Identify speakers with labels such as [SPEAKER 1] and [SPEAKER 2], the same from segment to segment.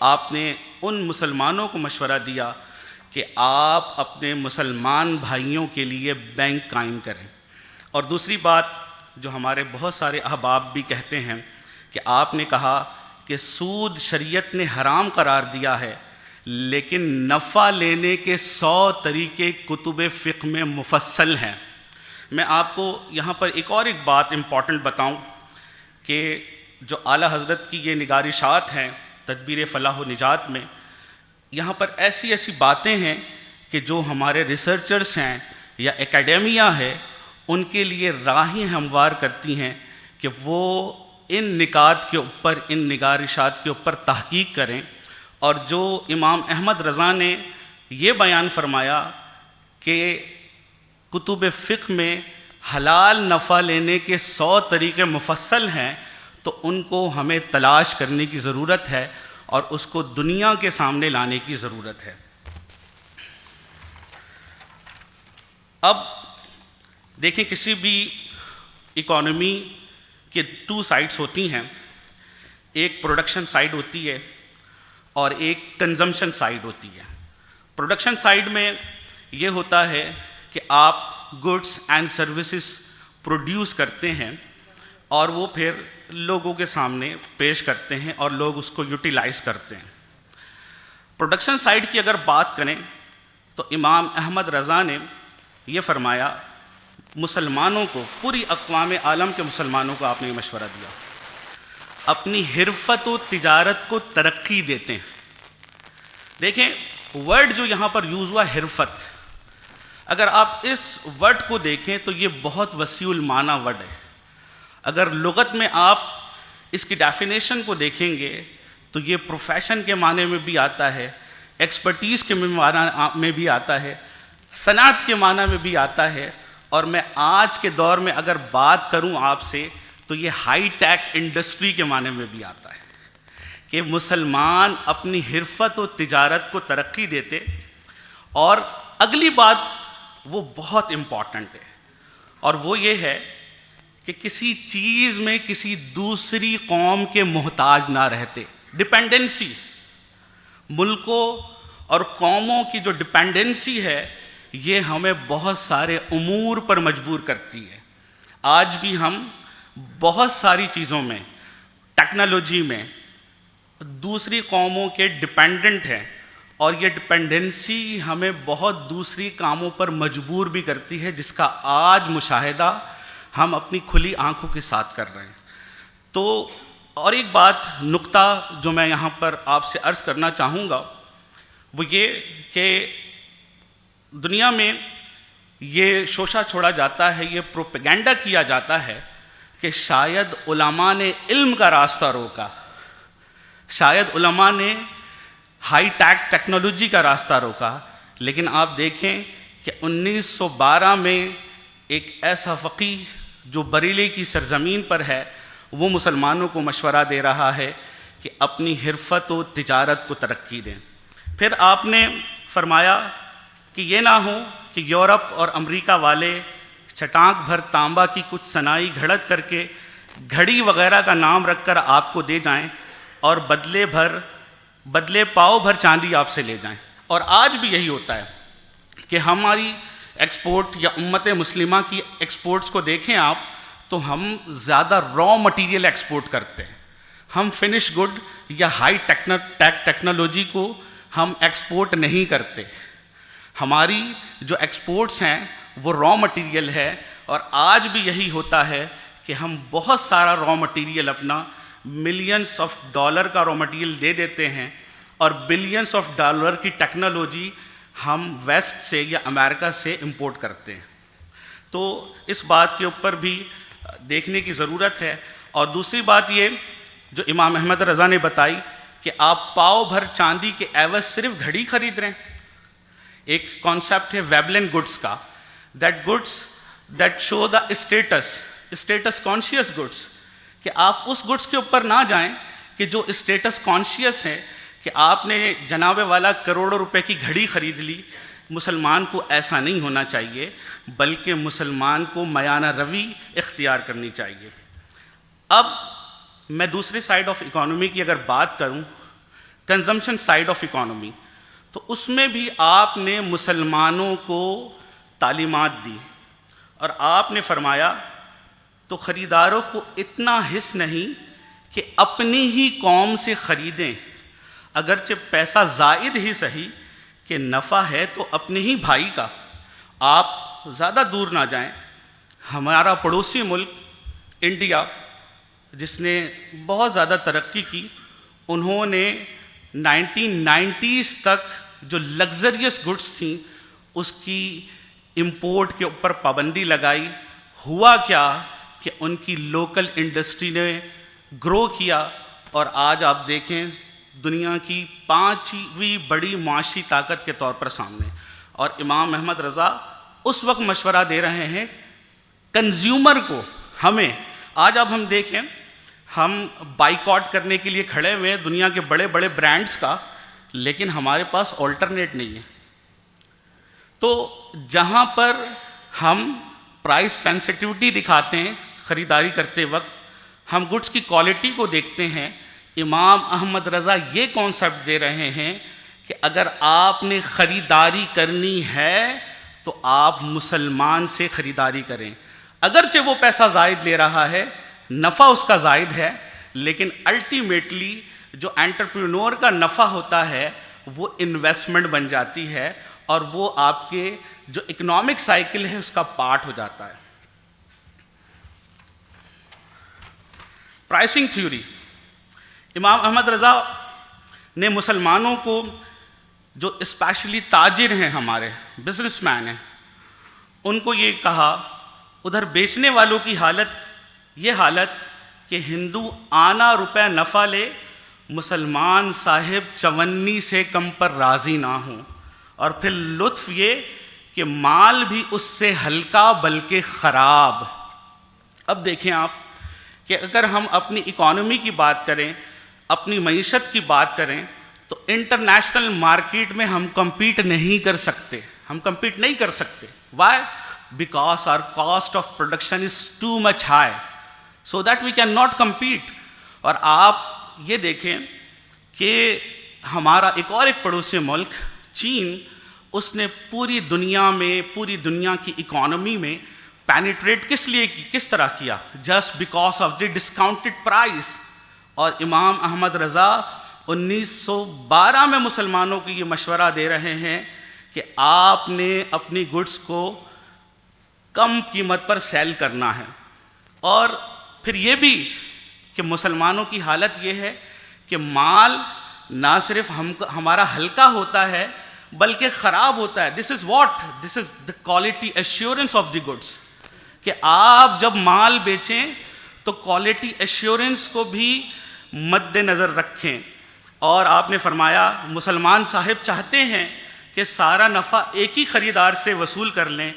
[SPEAKER 1] آپ نے ان مسلمانوں کو مشورہ دیا کہ آپ اپنے مسلمان بھائیوں کے لیے بینک قائم کریں. اور دوسری بات جو ہمارے بہت سارے احباب بھی کہتے ہیں کہ آپ نے کہا کہ سود شریعت نے حرام قرار دیا ہے، لیکن نفع لینے کے 100 طریقے کتب فقہ میں مفصل ہیں. میں آپ کو یہاں پر ایک بات امپورٹنٹ بتاؤں کہ جو اعلیٰ حضرت کی یہ نگارشات ہیں تدبیر فلاح و نجات میں، یہاں پر ایسی باتیں ہیں کہ جو ہمارے ریسرچرز ہیں یا اکیڈیمیا ہے ان کے لیے راہیں ہموار کرتی ہیں کہ وہ ان نکات کے اوپر، ان نگارشات کے اوپر تحقیق کریں. اور جو امام احمد رضا نے یہ بیان فرمایا کہ کتب فقہ میں حلال نفع لینے کے 100 طریقے مفصل ہیں، تو ان کو ہمیں تلاش کرنے کی ضرورت ہے اور اس کو دنیا کے سامنے لانے کی ضرورت ہے. اب دیکھیں، کسی بھی اکانومی کے 2 سائڈس ہوتی ہیں، ایک پروڈکشن سائڈ ہوتی ہے اور ایک کنزمپشن سائڈ ہوتی ہے. پروڈکشن سائڈ میں یہ ہوتا ہے کہ آپ گڈس اینڈ سروسز پروڈیوس کرتے ہیں اور وہ پھر لوگوں کے سامنے پیش کرتے ہیں اور لوگ اس کو یوٹیلائز کرتے ہیں. پروڈکشن سائڈ کی اگر بات کریں تو امام احمد رضا نے یہ فرمایا، مسلمانوں کو، پوری اقوام عالم کے مسلمانوں کو آپ نے یہ مشورہ دیا، اپنی حرفت و تجارت کو ترقی دیتے ہیں. دیکھیں ورڈ جو یہاں پر یوز ہوا حرفت، اگر آپ اس ورڈ کو دیکھیں تو یہ بہت وسیع المعنی ورڈ ہے. اگر لغت میں آپ اس کی ڈیفینیشن کو دیکھیں گے تو یہ پروفیشن کے معنی میں بھی آتا ہے، ایکسپرٹیز کے معنی میں بھی آتا ہے، صنعت کے معنی میں بھی آتا ہے. اور میں آج کے دور میں اگر بات کروں آپ سے تو یہ ہائی ٹیک انڈسٹری کے معنی میں بھی آتا ہے کہ مسلمان اپنی حرفت و تجارت کو ترقی دیتے. اور اگلی بات وہ بہت امپورٹنٹ ہے، اور وہ یہ ہے کہ کسی چیز میں کسی دوسری قوم کے محتاج نہ رہتے. ڈپینڈنسی، ملکوں اور قوموں کی جو ڈپینڈنسی ہے یہ ہمیں بہت سارے امور پر مجبور کرتی ہے. آج بھی ہم بہت ساری چیزوں میں، ٹیکنالوجی میں دوسری قوموں کے ڈپینڈنٹ ہیں، اور یہ ڈپینڈنسی ہمیں بہت دوسری کاموں پر مجبور بھی کرتی ہے، جس کا آج مشاہدہ ہم اپنی کھلی آنکھوں کے ساتھ کر رہے ہیں. تو اور ایک بات، نقطہ جو میں یہاں پر آپ سے عرض کرنا چاہوں گا وہ یہ کہ دنیا میں یہ شوشہ چھوڑا جاتا ہے، یہ پروپیگنڈا کیا جاتا ہے کہ شاید علماء نے علم کا راستہ روکا، شاید علماء نے ہائی ٹیک ٹیکنالوجی کا راستہ روکا. لیکن آپ دیکھیں کہ 1912 میں ایک ایسا فقیہ جو بریلی کی سرزمین پر ہے وہ مسلمانوں کو مشورہ دے رہا ہے کہ اپنی حرفت و تجارت کو ترقی دیں. پھر آپ نے فرمایا کہ یہ نہ ہو کہ یورپ اور امریکہ والے چٹانک بھر تانبا کی کچھ صناعی گھڑت کر کے گھڑی وغیرہ کا نام رکھ کر آپ کو دے جائیں اور بدلے پاؤ بھر چاندی آپ سے لے جائیں. اور آج بھی یہی ہوتا ہے کہ ہماری ایکسپورٹ یا امت مسلمہ کی ایکسپورٹس کو دیکھیں آپ تو ہم زیادہ را مٹیریل ایکسپورٹ کرتے ہیں. ہم فنش گڈ یا ہائی ٹیکنالوجی کو ہم ایکسپورٹ نہیں کرتے. ہماری جو ایکسپورٹس ہیں وہ را مٹیریل ہے. اور آج بھی یہی ہوتا ہے کہ ہم بہت سارا را مٹیریل، اپنا ملینس آف ڈالر کا را مٹیریل دے دیتے ہیں، اور بلینس آف ڈالر کی ٹیکنالوجی ہم ویسٹ سے یا امریکہ سے امپورٹ کرتے ہیں. تو اس بات کے اوپر بھی دیکھنے کی ضرورت ہے. اور دوسری بات یہ جو امام احمد رضا نے بتائی کہ آپ پاؤ بھر چاندی کے عوض صرف گھڑی خرید رہے ہیں. ایک کانسیپٹ ہے ویبلن گڈس کا، that goods that show the status conscious goods, کہ آپ اس گڈس کے اوپر نہ جائیں کہ جو اسٹیٹس کانشیس ہیں، کہ آپ نے جناب والا کروڑوں روپے کی گھڑی خرید لی. مسلمان کو ایسا نہیں ہونا چاہیے، بلکہ مسلمان کو میانہ روی اختیار کرنی چاہیے. اب میں دوسری سائڈ آف اکانومی کی اگر بات کروں کنزمپشن سائڈ آف اکانومی، تو اس میں بھی آپ نے مسلمانوں کو تعلیمات دی، اور آپ نے فرمایا تو خریداروں کو اتنا حس نہیں کہ اپنی ہی قوم سے خریدیں، اگرچہ پیسہ زائد ہی صحیح کہ نفع ہے تو اپنے ہی بھائی کا، آپ زیادہ دور نہ جائیں۔ ہمارا پڑوسی ملک انڈیا جس نے بہت زیادہ ترقی کی، انہوں نے 1990s تک جو لگزریس گڈس تھیں اس کی امپورٹ کے اوپر پابندی لگائی۔ ہوا کیا کہ ان کی لوکل انڈسٹری نے گرو کیا، اور آج آپ دیکھیں دنیا کی 5ویں بڑی معاشی طاقت کے طور پر سامنے۔ اور امام احمد رضا اس وقت مشورہ دے رہے ہیں کنزیومر کو، ہمیں آج اب ہم دیکھیں ہم بائیکاٹ کرنے کے لیے کھڑے ہوئے ہیں دنیا کے بڑے بڑے برانڈز کا، لیکن ہمارے پاس آلٹرنیٹ نہیں ہے۔ تو جہاں پر ہم پرائس سینسٹیوٹی دکھاتے ہیں خریداری کرتے وقت، ہم گڈس کی کوالٹی کو دیکھتے ہیں، امام احمد رضا یہ کانسیپٹ دے رہے ہیں کہ اگر آپ نے خریداری کرنی ہے تو آپ مسلمان سے خریداری کریں، اگرچہ وہ پیسہ زائد لے رہا ہے، نفع اس کا زائد ہے، لیکن الٹیمیٹلی جو انٹرپرینور کا نفع ہوتا ہے وہ انویسٹمنٹ بن جاتی ہے، اور وہ آپ کے جو اکنامک سائیکل ہے اس کا پارٹ ہو جاتا ہے۔ پرائسنگ تھیوری، امام احمد رضا نے مسلمانوں کو، جو اسپیشلی تاجر ہیں ہمارے بزنس مین ہیں، ان کو یہ کہا، ادھر بیچنے والوں کی یہ حالت کہ ہندو آنا روپے نفع لے، مسلمان صاحب 54 سے کم پر راضی نہ ہوں، اور پھر لطف یہ کہ مال بھی اس سے ہلکا بلکہ خراب۔ اب دیکھیں آپ کہ اگر ہم اپنی اکانومی کی بات کریں، اپنی معیشت کی بات کریں، تو انٹرنیشنل مارکیٹ میں ہم کمپیٹ نہیں کر سکتے۔ Why? Because our cost of production is too much high, so that we cannot compete۔ اور آپ یہ دیکھیں کہ ہمارا ایک پڑوسی ملک چین، اس نے پوری دنیا کی اکانومی میں پینیٹریٹ کس طرح کیا؟ Just because of the discounted price. اور امام احمد رضا 1912 میں مسلمانوں کو یہ مشورہ دے رہے ہیں کہ آپ نے اپنی گڈس کو کم قیمت پر سیل کرنا ہے۔ اور پھر یہ بھی کہ مسلمانوں کی حالت یہ ہے کہ مال نہ صرف ہمارا ہلکا ہوتا ہے بلکہ خراب ہوتا ہے۔ This is the quality assurance of the goods, کہ آپ جب مال بیچیں تو کوالٹی ایشورنس کو بھی مد نظر رکھیں۔ اور آپ نے فرمایا مسلمان صاحب چاہتے ہیں کہ سارا نفع ایک ہی خریدار سے وصول کر لیں،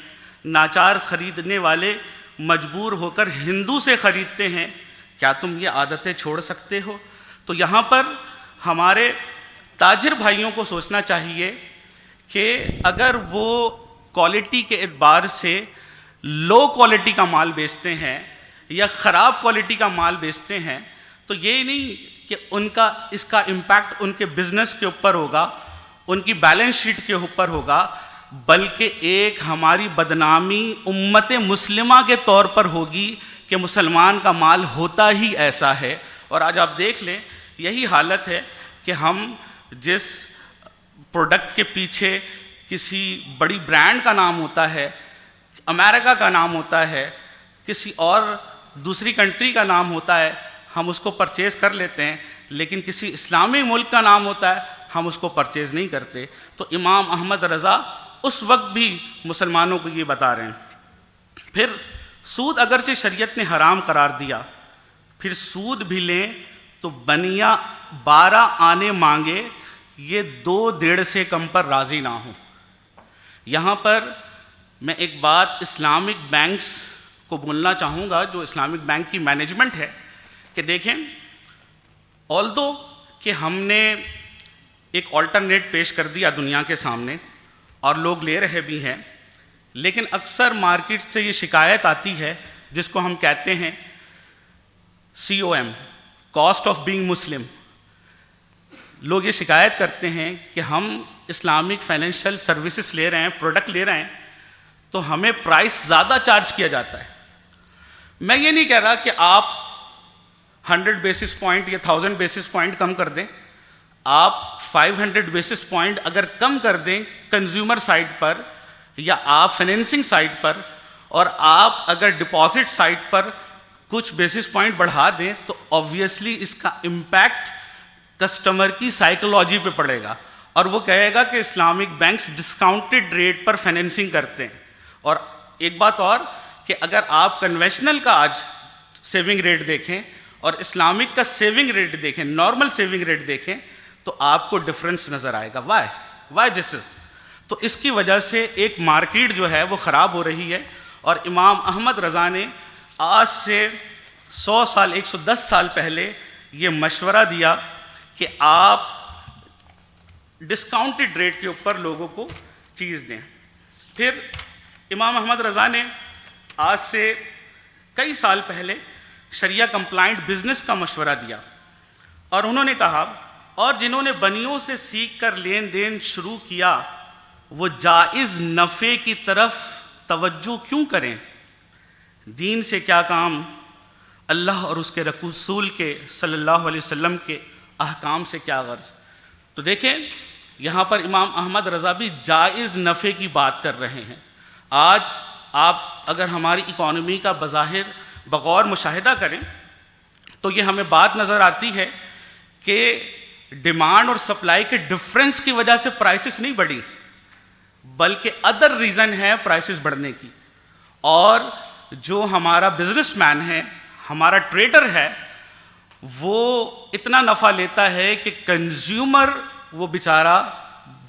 [SPEAKER 1] ناچار خریدنے والے مجبور ہو کر ہندو سے خریدتے ہیں، کیا تم یہ عادتیں چھوڑ سکتے ہو؟ تو یہاں پر ہمارے تاجر بھائیوں کو سوچنا چاہیے کہ اگر وہ کوالٹی کے اعتبار سے لو کوالٹی کا مال بیچتے ہیں یا خراب کوالٹی کا مال بیچتے ہیں، تو یہ نہیں کہ اس کا امپیکٹ ان کے بزنس کے اوپر ہوگا، ان کی بیلنس شیٹ کے اوپر ہوگا، بلکہ ایک ہماری بدنامی امت مسلمہ کے طور پر ہوگی کہ مسلمان کا مال ہوتا ہی ایسا ہے۔ اور آج آپ دیکھ لیں یہی حالت ہے کہ ہم جس پروڈکٹ کے پیچھے کسی بڑی برانڈ کا نام ہوتا ہے، امریکہ کا نام ہوتا ہے، کسی اور دوسری کنٹری کا نام ہوتا ہے، ہم اس کو پرچیز کر لیتے ہیں، لیکن کسی اسلامی ملک کا نام ہوتا ہے ہم اس کو پرچیز نہیں کرتے۔ تو امام احمد رضا اس وقت بھی مسلمانوں کو یہ بتا رہے ہیں۔ پھر سود اگرچہ شریعت نے حرام قرار دیا، پھر سود بھی لیں تو بنیا 12 آنے مانگے، یہ 2.5 سے کم پر راضی نہ ہوں۔ یہاں پر میں ایک بات اسلامک بینکس کو بولنا چاہوں گا، جو اسلامک بینک کی مینجمنٹ ہے، کہ دیکھیں آلدو کہ ہم نے ایک آلٹرنیٹ پیش کر دیا دنیا کے سامنے اور لوگ لے رہے بھی ہیں، لیکن اکثر مارکیٹ سے یہ شکایت آتی ہے جس کو ہم کہتے ہیں COM، کاسٹ آف بینگ مسلم۔ لوگ یہ شکایت کرتے ہیں کہ ہم اسلامک فائنینشیل سروسز لے رہے ہیں، پروڈکٹ لے رہے ہیں، تو ہمیں پرائس زیادہ چارج کیا جاتا ہے۔ میں یہ نہیں کہہ رہا کہ آپ 100 بیسس پوائنٹ یا 1000 بیسس پوائنٹ کم کر دیں، آپ 500 بیسس پوائنٹ اگر کم کر دیں کنزیومر سائٹ پر یا آپ فائنینسنگ سائٹ پر، اور آپ اگر ڈپازٹ سائٹ پر کچھ بیسس پوائنٹ بڑھا دیں، تو آبویسلی اس کا امپیکٹ کسٹمر کی سائیکولوجی پہ پڑے گا، اور وہ کہے گا کہ اسلامک بینکس ڈسکاؤنٹڈ ریٹ پر فائنینسنگ کرتے ہیں۔ اور ایک بات اور کہ اگر آپ کنونشنل کا آج سیونگ ریٹ دیکھیں اور اسلامک کا سیونگ ریٹ دیکھیں، نارمل سیونگ ریٹ دیکھیں، تو آپ کو ڈفرنس نظر آئے گا۔ وائی دس از؟ تو اس کی وجہ سے ایک مارکیٹ جو ہے وہ خراب ہو رہی ہے، اور امام احمد رضا نے آج سے 100 سال 110 سال پہلے یہ مشورہ دیا کہ آپ ڈسکاؤنٹڈ ریٹ کے اوپر لوگوں کو چیز دیں۔ پھر امام احمد رضا نے آج سے کئی سال پہلے شریعہ کمپلائنٹ بزنس کا مشورہ دیا، اور انہوں نے کہا، اور جنہوں نے بنیوں سے سیکھ کر لین دین شروع کیا وہ جائز نفع کی طرف توجہ کیوں کریں؟ دین سے کیا کام، اللہ اور اس کے رسول کے صلی اللہ علیہ وسلم کے احکام سے کیا غرض؟ تو دیکھیں یہاں پر امام احمد رضا بھی جائز نفع کی بات کر رہے ہیں۔ آج آپ اگر ہماری اکانومی کا بظاہر بغور مشاہدہ کریں تو یہ ہمیں بات نظر آتی ہے کہ ڈیمانڈ اور سپلائی کے ڈفرنس کی وجہ سے پرائسز نہیں بڑھی، بلکہ ادر ریزن ہے پرائسز بڑھنے کی۔ اور جو ہمارا بزنس مین ہے، ہمارا ٹریڈر ہے، وہ اتنا نفع لیتا ہے کہ کنزیومر وہ بیچارہ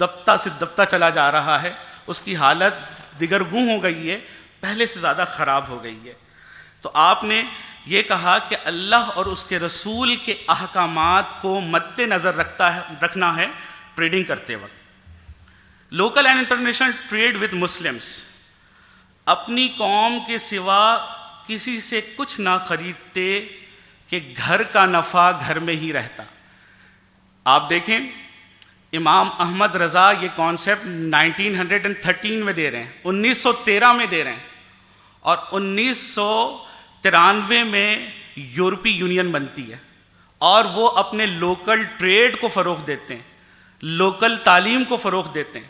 [SPEAKER 1] دبتا سے دبتا چلا جا رہا ہے، اس کی حالت دگرگوں ہو گئی ہے، پہلے سے زیادہ خراب ہو گئی ہے۔ تو آپ نے یہ کہا کہ اللہ اور اس کے رسول کے احکامات کو مد نظر رکھنا ہے ٹریڈنگ کرتے وقت۔ Local and international trade with Muslims, اپنی قوم کے سوا کسی سے کچھ نہ خریدتے کہ گھر کا نفع گھر میں ہی رہتا۔ آپ دیکھیں امام احمد رضا یہ کانسیپٹ 1913 میں دے رہے ہیں، 1913 میں دے رہے ہیں، اور 1993 میں یورپی یونین بنتی ہے، اور وہ اپنے لوکل ٹریڈ کو فروغ دیتے ہیں، لوکل تعلیم کو فروغ دیتے ہیں،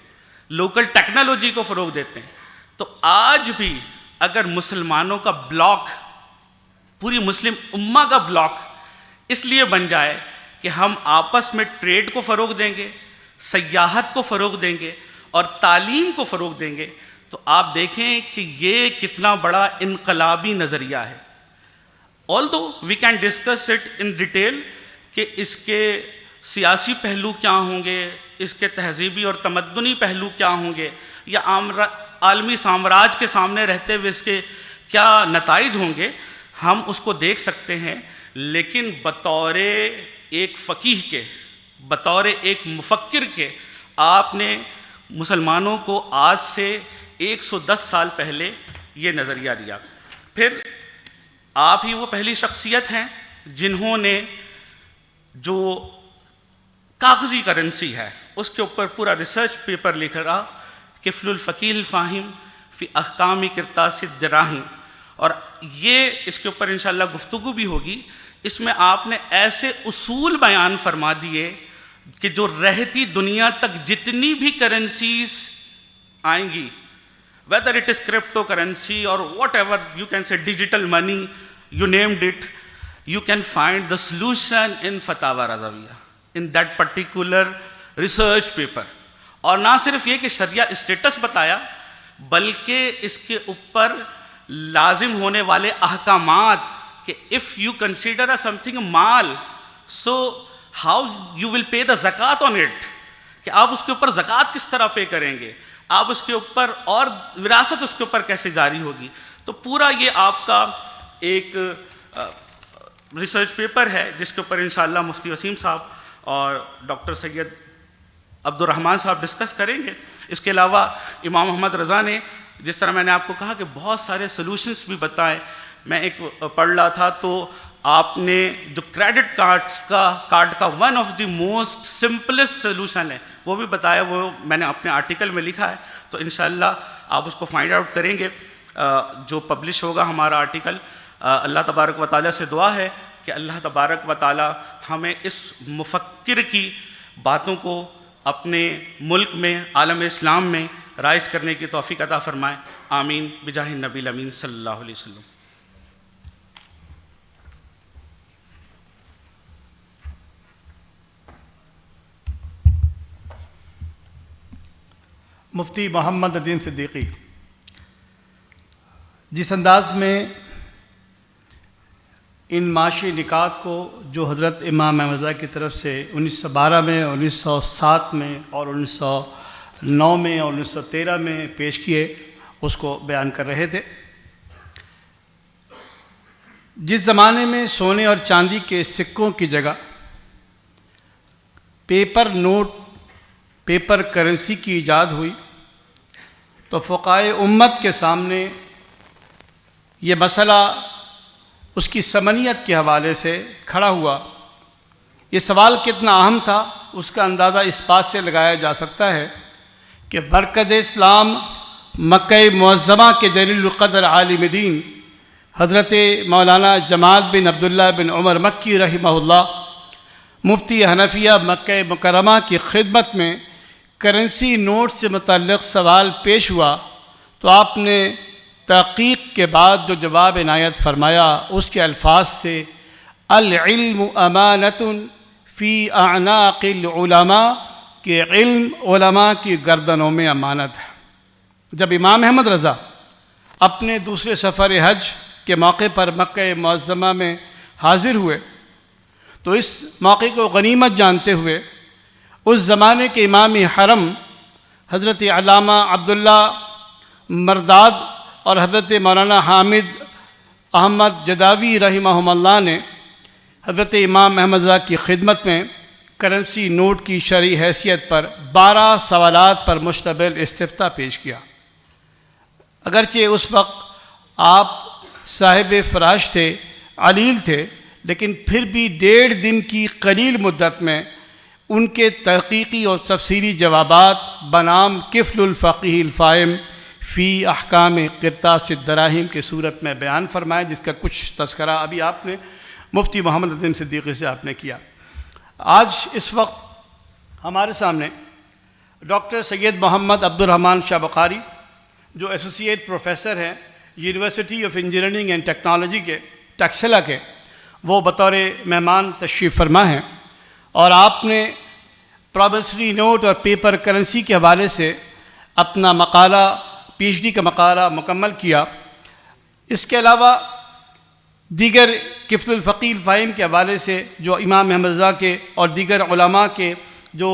[SPEAKER 1] لوکل ٹیکنالوجی کو فروغ دیتے ہیں۔ تو آج بھی اگر مسلمانوں کا بلاک، پوری مسلم امہ کا بلاک اس لیے بن جائے کہ ہم آپس میں ٹریڈ کو فروغ دیں گے، سیاحت کو فروغ دیں گے اور تعلیم کو فروغ دیں گے، تو آپ دیکھیں کہ یہ کتنا بڑا انقلابی نظریہ ہے۔ although we can discuss it in detail کہ اس کے سیاسی پہلو کیا ہوں گے، اس کے تہذیبی اور تمدنی پہلو کیا ہوں گے، یا عالمی سامراج کے سامنے رہتے ہوئے اس کے کیا نتائج ہوں گے، ہم اس کو دیکھ سکتے ہیں، لیکن بطور ایک فقیہ کے، بطور ایک مفکر کے، آپ نے مسلمانوں کو آج سے 110 سال پہلے یہ نظریہ دیا۔ پھر آپ ہی وہ پہلی شخصیت ہیں جنہوں نے جو کاغذی کرنسی ہے اس کے اوپر پورا ریسرچ پیپر لکھا، کفل الفقیہ الفاہم فی احکام کرطاس الدراہم، اور یہ اس کے اوپر انشاءاللہ گفتگو بھی ہوگی۔ اس میں آپ نے ایسے اصول بیان فرما دیے کہ جو رہتی دنیا تک جتنی بھی کرنسیز آئیں گی، whether it is cryptocurrency or whatever you can say, digital money, you named it, you can find the solution in Fatawa Razawiyah, in that particular research paper۔ اور نہ صرف یہ کہ شریعہ اسٹیٹس بتایا، بلکہ اس کے اوپر لازم ہونے والے احکامات کہ if you consider something mall, so how you will pay the zakat on it، کہ آپ اس کے اوپر زکوٰۃ کس طرح پے کریں گے، آپ اس کے اوپر اور وراثت اس کے اوپر کیسے جاری ہوگی۔ تو پورا یہ آپ کا ایک ریسرچ پیپر ہے جس کے اوپر انشاءاللہ مفتی وسیم صاحب اور ڈاکٹر سید عبد الرحمن صاحب ڈسکس کریں گے۔ اس کے علاوہ امام احمد رضا نے، جس طرح میں نے آپ کو کہا کہ بہت سارے سلوشنس بھی بتائے، میں ایک پڑھ رہا تھا تو آپ نے جو کریڈٹ کارڈ کا one of the most simplest solution ہے وہ بھی بتایا، وہ میں نے اپنے آرٹیکل میں لکھا ہے، تو انشاءاللہ آپ اس کو فائنڈ آؤٹ کریں گے جو پبلش ہوگا ہمارا آرٹیکل۔ اللہ تبارک و تعالیٰ سے دعا ہے کہ اللہ تبارک و تعالیٰ ہمیں اس مفکر کی باتوں کو اپنے ملک میں، عالم اسلام میں رائج کرنے کی توفیق عطا فرمائے، آمین بجاہ النبی الامین صلی اللہ علیہ وسلم۔
[SPEAKER 2] مفتی محمد ندیم صدیقی، جس انداز میں ان معاشی نکات کو جو حضرت امام احمد رضا کی طرف سے 1912 میں، 1907 میں اور 1909 میں اور 1913 میں پیش کیے، اس کو بیان کر رہے تھے۔ جس زمانے میں سونے اور چاندی کے سکوں کی جگہ پیپر نوٹ، پیپر کرنسی کی ایجاد ہوئی تو فقہائے امت کے سامنے یہ مسئلہ اس کی ثمانیت کے حوالے سے کھڑا ہوا۔ یہ سوال کتنا اہم تھا اس کا اندازہ اس بات سے لگایا جا سکتا ہے کہ برکت اسلام مکہ معظمہ کے جلیل القدر عالم دین حضرت مولانا جمال بن عبداللہ بن عمر مکی رحمہ اللہ، مفتی حنفیہ مکہ مکرمہ کی خدمت میں کرنسی نوٹ سے متعلق سوال پیش ہوا تو آپ نے تحقیق کے بعد جو جواب عنایت فرمایا اس کے الفاظ سے العلم امانۃ فی اعناق العلماء، کہ علم علماء کی گردنوں میں امانت ہے۔ جب امام احمد رضا اپنے دوسرے سفر حج کے موقع پر مکہ معظمہ میں حاضر ہوئے تو اس موقع کو غنیمت جانتے ہوئے اس زمانے کے امام حرم حضرت علامہ عبداللہ مرداد اور حضرت مولانا حامد احمد جداوی رحمہم اللہ نے حضرت امام احمد رضا کی خدمت میں کرنسی نوٹ کی شرعی حیثیت پر 12 سوالات پر مشتمل استفتاء پیش کیا۔ اگرچہ اس وقت آپ صاحب فراش تھے، علیل تھے، لیکن پھر بھی 1.5 دن کی قلیل مدت میں ان کے تحقیقی اور تفصیلی جوابات بنام کفل الفقیہ الفاہم فی احکام قرطاس الدراہم کے صورت میں بیان فرمائے، جس کا کچھ تذکرہ ابھی آپ نے مفتی محمد ندیم صدیقی سے آپ نے کیا۔ آج اس وقت ہمارے سامنے ڈاکٹر سید محمد عبد الرحمن شاہ بخاری، جو ایسوسیٹ پروفیسر ہیں university of engineering and technology کے ٹیکسلا کے، وہ بطور مہمان تشریف فرما ہیں، اور آپ نے پرابسری نوٹ اور پیپر کرنسی کے حوالے سے اپنا مقالہ، پی ایچ ڈی کا مقالہ مکمل کیا۔ اس کے علاوہ دیگر کفل الفقیہ الفاہم کے حوالے سے جو امام احمد رضا کے اور دیگر علماء کے جو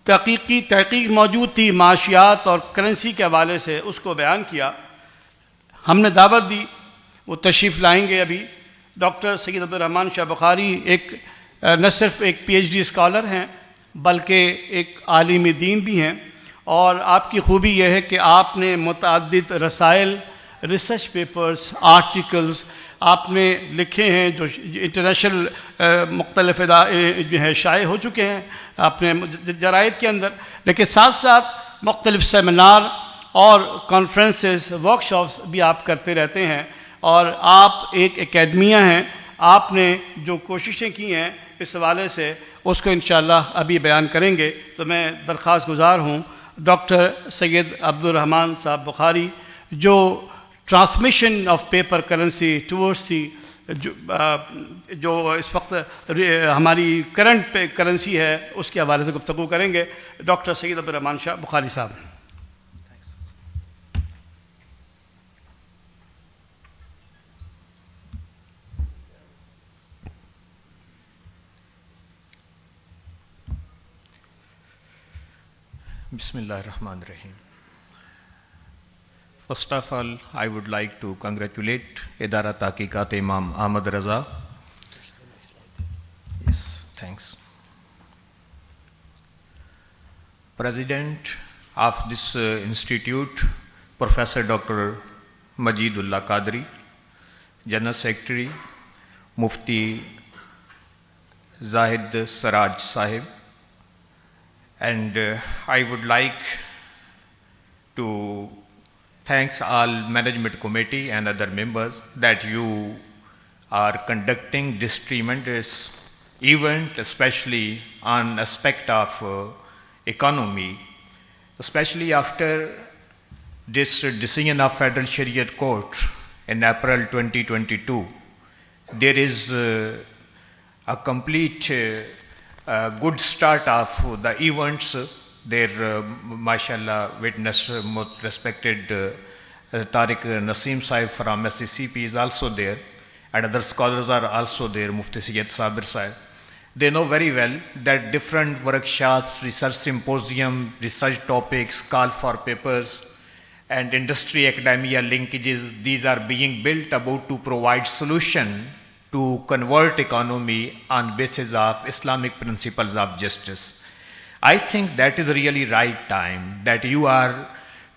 [SPEAKER 2] تحقیق موجود تھی معاشیات اور کرنسی کے حوالے سے، اس کو بیان کیا۔ ہم نے دعوت دی، وہ تشریف لائیں گے ابھی۔ ڈاکٹر سید عبد الرحمن شاہ بخاری نہ صرف ایک پی ایچ ڈی اسکالر ہیں بلکہ ایک عالم دین بھی ہیں، اور آپ کی خوبی یہ ہے کہ آپ نے متعدد رسائل، ریسرچ پیپرز، آرٹیکلز آپ نے لکھے ہیں جو انٹرنیشنل مختلف جو ہے شائع ہو چکے ہیں اپنے جرائد کے اندر، لیکن ساتھ ساتھ مختلف سیمینار اور کانفرنسز، ورکشاپس بھی آپ کرتے رہتے ہیں، اور آپ ایک اکیڈمیا ہیں۔ آپ نے جو کوششیں کی ہیں اس حوالے سے اس کو انشاءاللہ ابھی بیان کریں گے، تو میں درخواست گزار ہوں ڈاکٹر سید عبد الرحمن صاحب بخاری، جو transmission of paper currency towards the جو اس وقت ہماری کرنٹ کرنسی ہے اس کے حوالے سے گفتگو کریں گے۔ ڈاکٹر سید عبد الرحمن شاہ بخاری صاحب۔
[SPEAKER 3] بسم اللہ الرحمن الرحیم۔ First of all, I would like to congratulate Idara Teahqeeqat Imam Ahmed Raza. Yes, thanks. President of this institute, Professor Dr. Majidullah Qadri, General Secretary, Mufti Zahid Saraj Sahib, and I would like to thanks all management committee and other members that you are conducting this tremendous event, especially on aspect of economy, especially after this decision of Federal Shariat Court in April 2022. There is a complete good start of the events. There, mashallah, witness most respected Tariq Naseem Sahib from SCCP is also there, and other scholars are also there, Mufti Syed Sabir Sahib. They know very well that different workshops, research symposium, research topics, call for papers, and industry academia linkages, these are being built about to provide solution to convert economy on basis of Islamic principles of justice. I think that is really right time that you are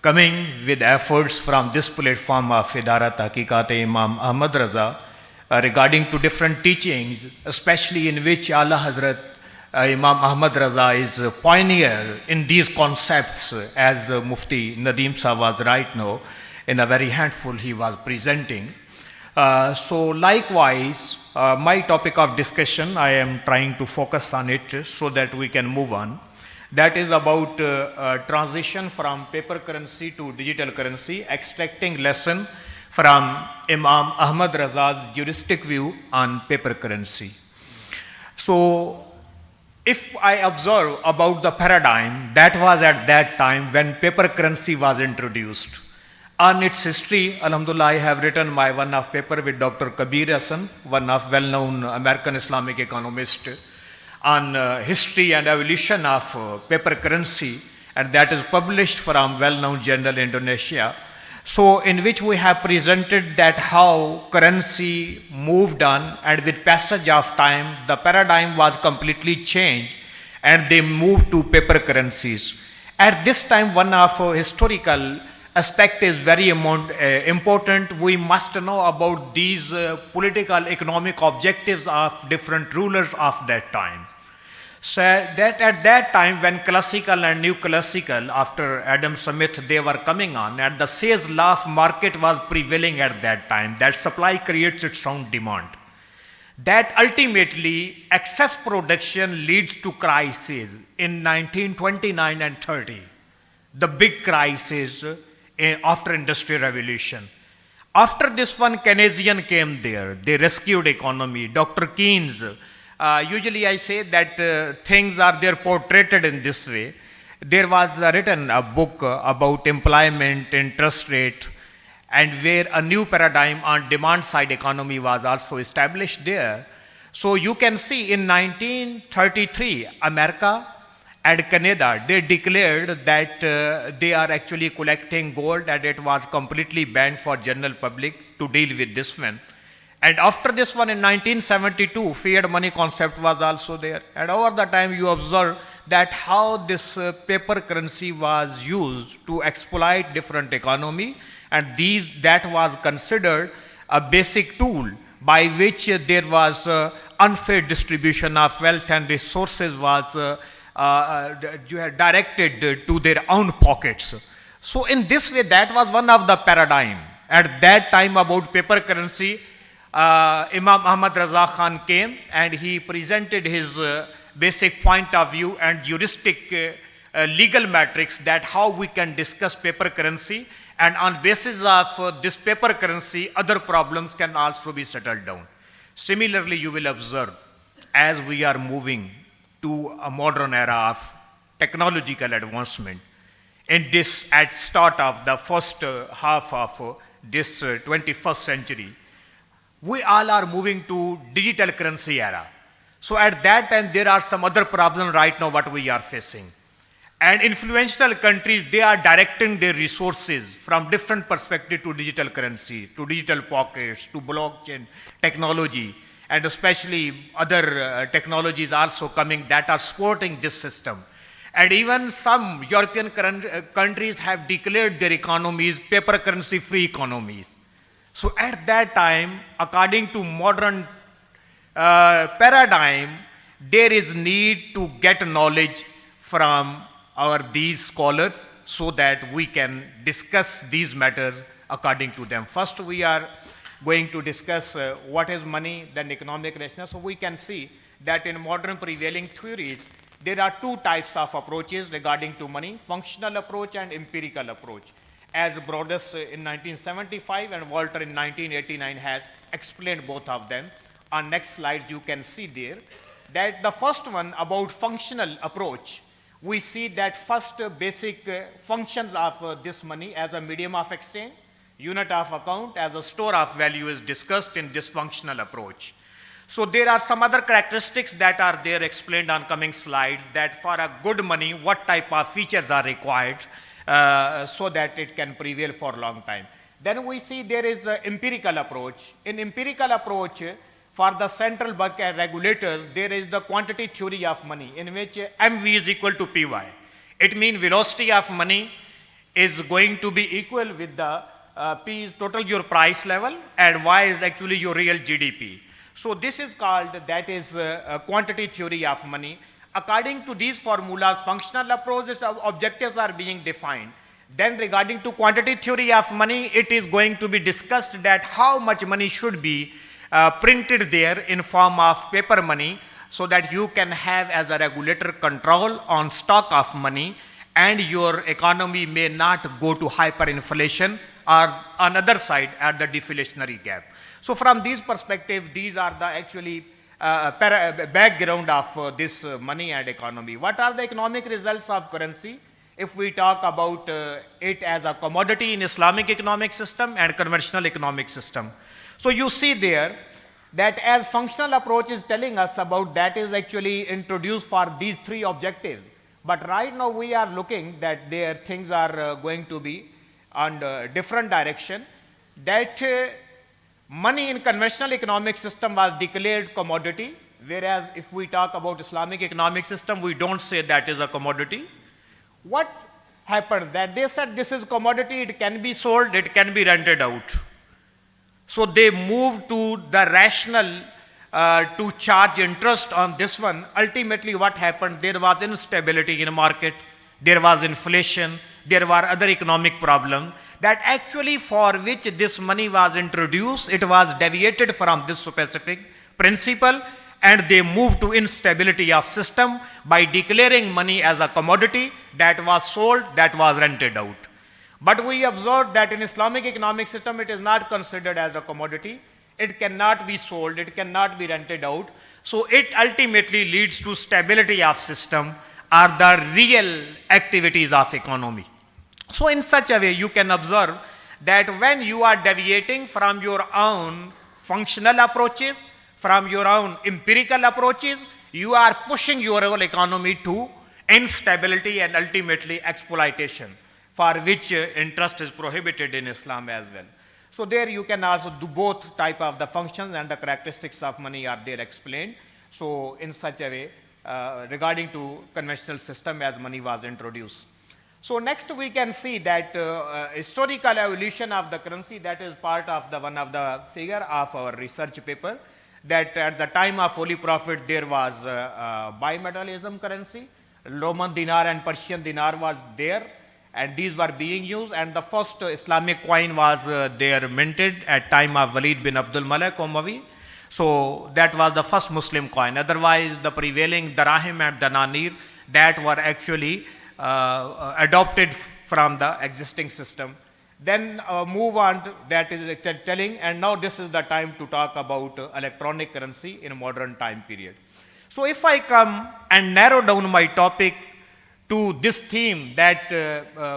[SPEAKER 3] coming with efforts from this platform of Idara Teahqeeqat Imam Ahmed Raza regarding to different teachings, especially in which Allah Hazrat Imam Ahmed Raza is a pioneer in these concepts, as Mufti Nadeem Sahib was right now, in a very handful he was presenting. So likewise, my topic of discussion, I am trying to focus on it so that we can move on. That is about transition from paper currency to digital currency, extracting lesson from Imam Ahmed Raza's juristic view on paper currency. So, if I observe about the paradigm that was at that time when paper currency was introduced, on its history, Alhamdulillah, I have written my one of paper with Dr. Kabir Hassan, one of well-known American Islamic economist, on history and evolution of paper currency, and that is published from well-known journal Indonesia. So in which we have presented that how currency moved on, and with passage of time, the paradigm was completely changed and they moved to paper currencies. At this time, one of historical aspect is very important. We must know about these political economic objectives of different rulers of that time. So that at that time when classical and new classical after Adam Smith they were coming on, and the sales law of market was prevailing at that time, that supply creates its own demand. That ultimately excess production leads to crisis in 1929 and 30. The big crisis after Industrial Revolution. After this one, Keynesian came there. They rescued economy. Dr. Keynes, usually I say that things are there portrayed in this way. There was written a book about employment, interest rate, and where a new paradigm on demand side economy was also established there. So you can see in 1933, America and Canada, they declared that they are actually collecting gold, and it was completely banned for general public to deal with this one. And after this one in 1972, fiat money concept was also there. And over the time you observe that how this paper currency was used to exploit different economy, and that was considered a basic tool by which there was unfair distribution of wealth and resources was directed to their own pockets. So in this way, that was one of the paradigm. At that time about paper currency, Imam Ahmed Raza Khan came and he presented his basic point of view and juristic legal matrix that how we can discuss paper currency, and on basis of this paper currency, other problems can also be settled down. Similarly, you will observe as we are moving to a modern era of technological advancement, in this at start of the first half of this 21st century, we all are moving to digital currency era. So at that time, there are some other problems right now what we are facing. And influential countries, they are directing their resources from different perspective to digital currency, to digital pockets, to blockchain technology, and especially other technologies also coming that are supporting this system. And even some European countries have declared their economies paper currency free economies. So at that time, according to modern paradigm, there is need to get knowledge from these scholars so that we can discuss these matters according to them. First, we are going to discuss what is money, then economic rationale. So we can see that in modern prevailing theories, there are two types of approaches regarding to money: functional approach and empirical approach. As Brodess in 1975 and Walter in 1989 has explained both of them. On next slide, you can see there that the first one about functional approach, we see that first basic functions of this money as a medium of exchange, unit of account, as a store of value is discussed in this functional approach. So there are some other characteristics that are there explained on coming slide, that for a good money, what type of features are required so that it can prevail for a long time. Then we see there is an empirical approach. In empirical approach, for the central bank and regulators, there is the quantity theory of money in which MV is equal to PY. It means velocity of money is going to be equal with the P is total your price level and Y is actually your real GDP. So this is called, that is quantity theory of money. According to these formulas, functional approaches objectives are being defined. Then regarding to quantity theory of money, it is going to be discussed that how much money should be printed there in form of paper money so that you can have as a regulator control on stock of money and your economy may not go to hyperinflation or on other side at the deflationary gap. So from these perspectives, these are the actually background of this money and economy. What are the economic results of currency? If we talk about it as a commodity in Islamic economic system and conventional economic system. So you see there that as functional approach is telling us about that is actually introduced for these three objectives. But right now we are looking that their things are going to be on different direction. That money in conventional economic system was declared commodity, whereas if we talk about Islamic economic system, we don't say that is a commodity. What happened? That they said this is commodity, it can be sold, it can be rented out. So they moved to the rational to charge interest on this one. Ultimately what happened? There was instability in the market, there was inflation, there were other economic problems that actually for which this money was introduced, it was deviated from this specific principle and they moved to instability of system by declaring money as a commodity that was sold, that was rented out. But we observed that in Islamic economic system, it is not considered as a commodity. It cannot be sold, it cannot be rented out. So it ultimately leads to stability of system or the real activities of economy. So in such a way, you can observe that when you are deviating from your own functional approaches, from your own empirical approaches, you are pushing your whole economy to instability and ultimately exploitation, for which interest is prohibited in Islam as well. So there you can also do both type of the functions and the characteristics of money are there explained. So in such a way, regarding to conventional system as money was introduced. So next we can see that historical evolution of the currency, that is part of the one of the figure of our research paper, that at the time of Holy Prophet there was bimetallism currency, Roman dinar and Persian dinar was there and these were being used, and the first Islamic coin was there minted at time of Walid bin Abdul Malik Umayyi. So that was the first Muslim coin. Otherwise the prevailing darahim and dananir that were actually adopted from the existing system. Then move on to, that is telling, and now this is the time to talk about electronic currency in a modern time period. So if I come and narrow down my topic to this theme, that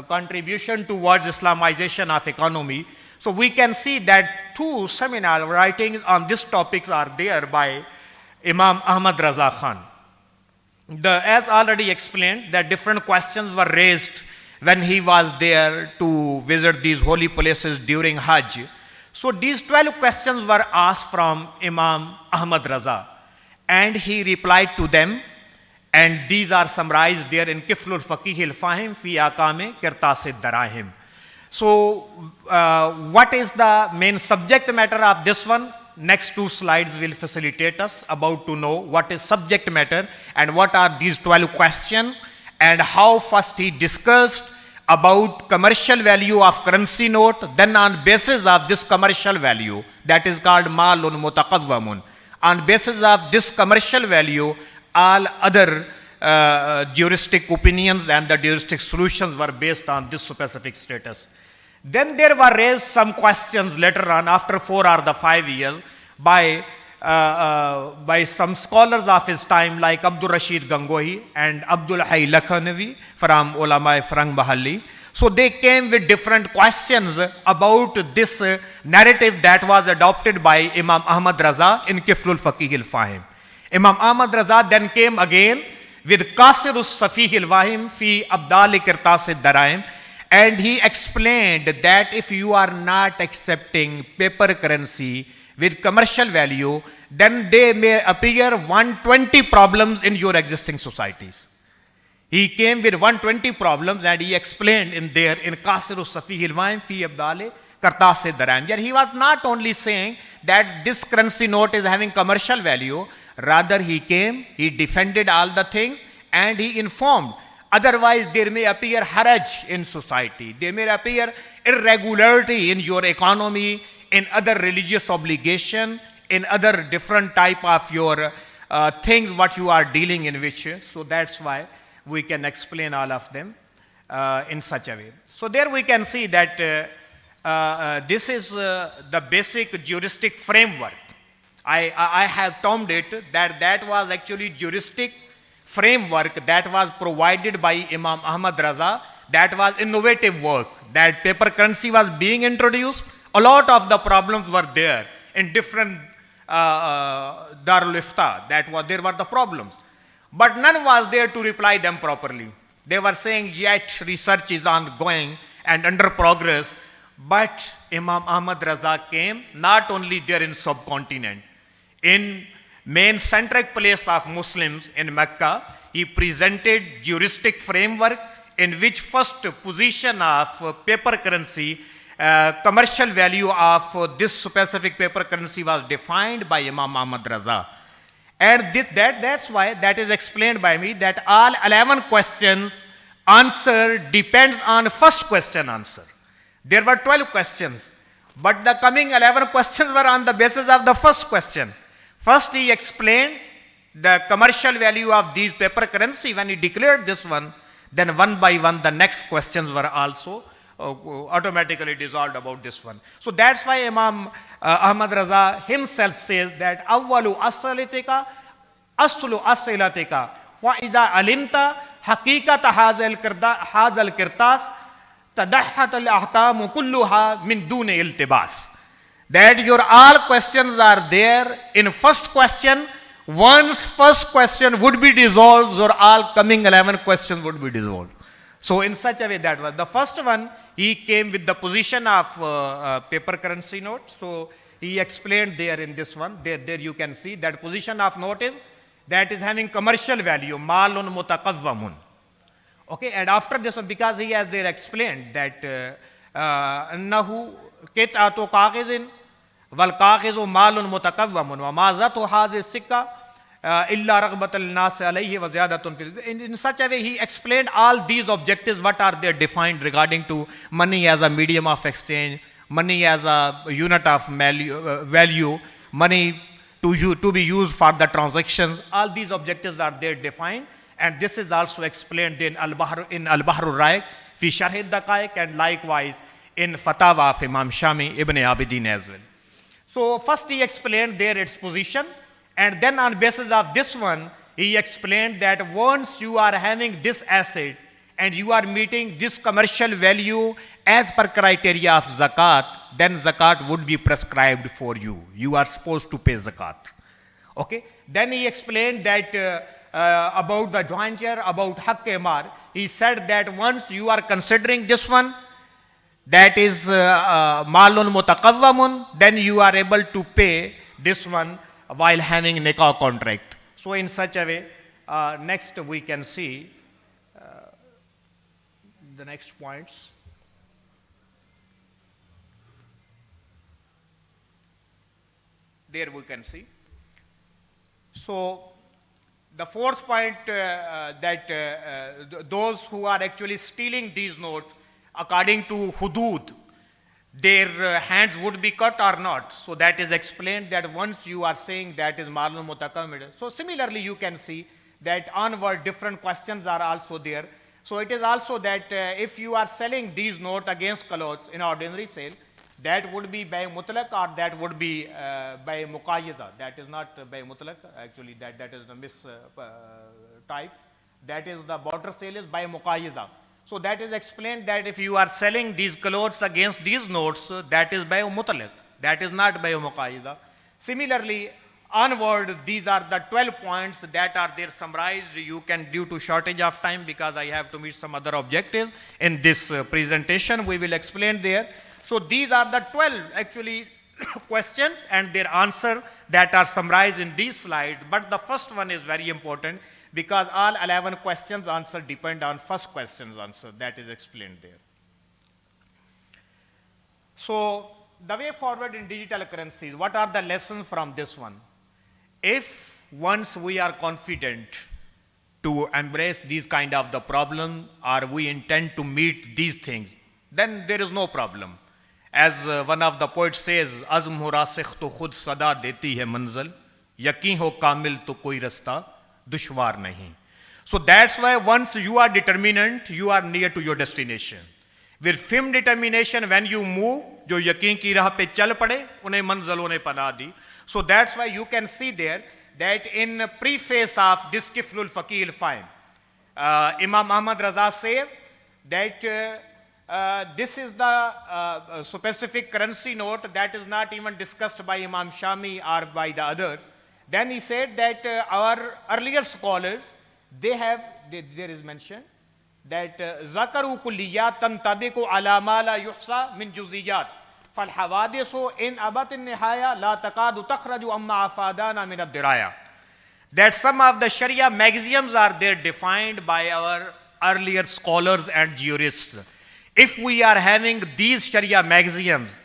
[SPEAKER 3] contribution towards Islamization of economy, so we can see that two seminal writings on this topic are there by Imam Ahmed Raza Khan. As already explained, that different questions were raised when he was there to visit these holy places during Hajj. So these 12 questions were asked from Imam Ahmed Raza and he replied to them, and these are summarized there in Kiflul Faqih al-Fahim fi Aqame Kirtasid Darahim. So what is the main subject matter of this one? next 2 slides will facilitate us about to know what is subject matter and what are these 12 questions, and how first he discussed about commercial value of currency note, then on basis of this commercial value, that is called malun mutaqawwamun, on basis of this commercial value, all other juristic opinions and the juristic solutions were based on this specific status. Then there were raised some questions later on, after 4 or the 5 years, by some scholars of his time like Abdul Rashid Gangohi and Abdul Hayy Lakhanavi from Ulama Farang Mahalli. So they came with different questions about this narrative that was adopted by Imam Ahmad Raza in Kiflul Faqih al-Fahim. Imam Ahmad Raza then came again with Qasirus Safih al-Wahim fi Abdal Kirtas al-Daraim, and he explained that if you are not accepting paper currency with commercial value, then there may appear 120 problems in your existing societies. He came with 120 problems and he explained in there in Qasirus Safih al-Wahim fi Abdal Kirtas al-Daraim. Yet he was not only saying that this currency note is having commercial value, rather he came, he defended all the things, and he informed. Otherwise, there may appear haraj in society. There may appear irregularity in your economy, in other religious obligation, in other different type of your things what you are dealing in which. So that's why we can explain all of them in such a way. So there we can see that this is the basic juristic framework. I have termed it that was actually juristic framework that was provided by Imam Ahmad Raza. That was innovative work. That paper currency was being introduced. A lot of the problems were there in different Darul Ifta. There were the problems. But none was there to reply them properly. They were saying yet research is ongoing and under progress. But Imam Ahmad Raza came not only there in subcontinent, in main centric place of Muslims in Mecca, he presented juristic framework in which first position of paper currency, commercial value of this specific paper currency was defined by Imam Ahmad Raza. And that's why that is explained by me that all 11 questions answer depends on first question answer. There were 12 questions, but the coming 11 questions were on the basis of the first question. First, he explained the commercial value of these paper currency. When he declared this one, then one by one, the next questions were also automatically dissolved about this one. So that's why Imam Ahmad Raza himself says that awwalu asalatika aslu asalatika wa iza alimta haqiqat hazal kirtas tadahhat al-ahkam kulluha min duni iltibas. That your all questions are there in first question. Once first question would be dissolved, your all coming 11 questions would be dissolved. So in such a way that was. The first one, he came with the position of paper currency note. So he explained there in this one. There you can see that position of note is that is having commercial value, malun mutaqawwamun. Okay, and after this one, because he has there explained that annahu kit'atu qaqizin wal qaqizu malun mutaqawwamun wa ma zatu hazi sikka illa raghbatal nas alayhi wa ziyadatun fil. In such a way he explained all these objectives what are they defined regarding to money as a medium of exchange, money as a unit of value, money to be used for the transactions. All these objectives are there defined, and this is also explained in Al-Bahr Raik fi Sharh al-Daqaiq, and likewise in Fatawa of Imam Shami Ibn Abidin as well. So first he explained there its position, and then on basis of this one, he explained that once you are having this asset and you are meeting this commercial value as per criteria of zakat, then zakat would be prescribed for you. You are supposed to pay zakat. Okay. Then he explained that about the jointure, about haqq-e-mar. He said that once you are considering this one, that is malun mutaqawwamun, then you are able to pay this one while having nikah contract. So in such a way, next we can see the next points. There we can see. So the fourth point those who are actually stealing these notes, according to hudud, their hands would be cut or not. So that is explained that once you are saying that is malum mutakamid. So similarly, you can see that onward different questions are also there. So it is also that if you are selling these notes against clothes in ordinary sale, that would be by mutlaq or that would be by muqayyiza. That is not by mutlaq, actually that is the type. That is the barter sale is by muqayyiza. So that is explained that if you are selling these clothes against these notes, that is by mutlaq. That is not by muqayyiza. Similarly, onward, these are the 12 points that are there summarized. You can, due to shortage of time, because I have to meet some other objectives in this presentation, we will explain there. So these are the 12 actually questions and their answer that are summarized in these slides. But the first one is very important because all 11 questions answer depend on first question's answer that is explained there. So the way forward in digital currencies, what are the lessons from this one? If once we are confident to embrace these kind of the problem or we intend to meet these things, then there is no problem. As one of the poets says, azm ho rasikh to khud sada deti hai manzil, yaqeen ho kamil to koi rasta dushwar nahi. So that's why once you are determinant, you are near to your destination. With firm determination, when you move, jo yaqeen ki raah pe chal pade, unhe manzilon ne pana di. So that's why you can see there that in preface of this Kiflul Faqih al-Fahim, Imam Ahmad Raza said that this is the specific currency note that is not even discussed by Imam Shami or by the others. Then he said that our earlier scholars, there is mentioned that zakaru kulliyat tantabiqu ala ma la yuhsa min juziyat fal hawadisu in abat an-nihaya la taqadu takhraju amma afadana min ad-diraya. That some of the Sharia maxioms are there defined by our earlier scholars and jurists. If we are having these Sharia maxioms,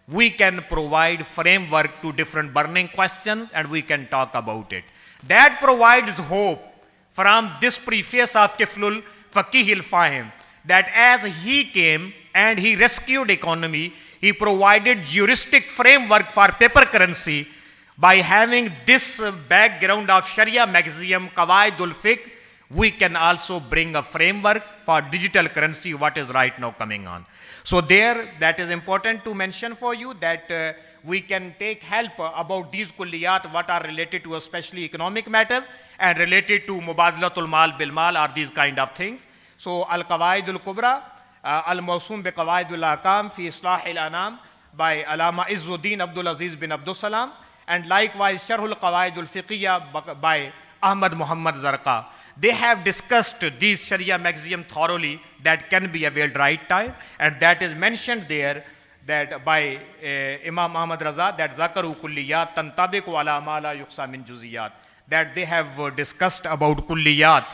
[SPEAKER 3] we can provide framework to different burning questions and we can talk about it. That provides hope from this preface of Kiflul Faqih al-Fahim that as he came and he rescued economy, he provided juristic framework for paper currency by having this background of Sharia maxiom, Qawaidul Fiqh. We can also bring a framework for digital currency, what is right now coming on. So there, that is important to mention for you that we can take help about these kulliyat, what are related to especially economic matters and related to mubadlatul mal bil mal or these kind of things. So Al-Qawaidul Kubra, Al-Mawsum bi Qawaidul Ahkam fi Islah al-Anam by Alama Izzuddin Abdul Aziz bin Abdul Salam, and likewise Sharhul Qawaidul Fiqhiyya by Ahmad Muhammad Zarqa. They have discussed these Sharia maxiom thoroughly that can be availed right time, and that is mentioned there that by Imam Ahmad Raza that zakaru kulliyat tantabiqu ala ma la yuhsa min juziyat, that they have discussed about kulliyat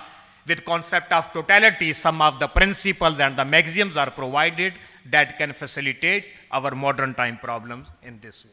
[SPEAKER 3] with concept of totality. Some of the principles and the maxioms are provided that can facilitate our modern time problems in this way.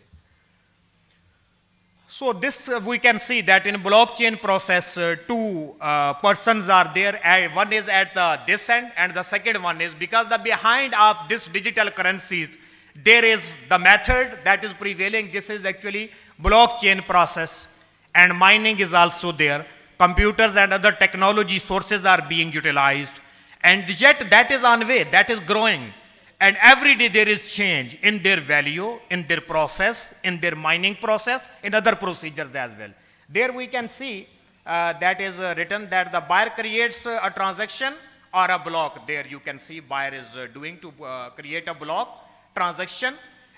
[SPEAKER 3] So this we can see that in blockchain process, two persons are there. One is at this end and the second one is because the behind of this digital currencies, there is the method that is prevailing. This is actually blockchain process and mining is also there. Computers and other technology sources are being utilized and yet that is on way, that is growing. And every day there is change in their value, in their process, in their mining process, in other procedures as well. There we can see that is written that the buyer creates a transaction or a block. There you can see buyer is doing to create a block transaction,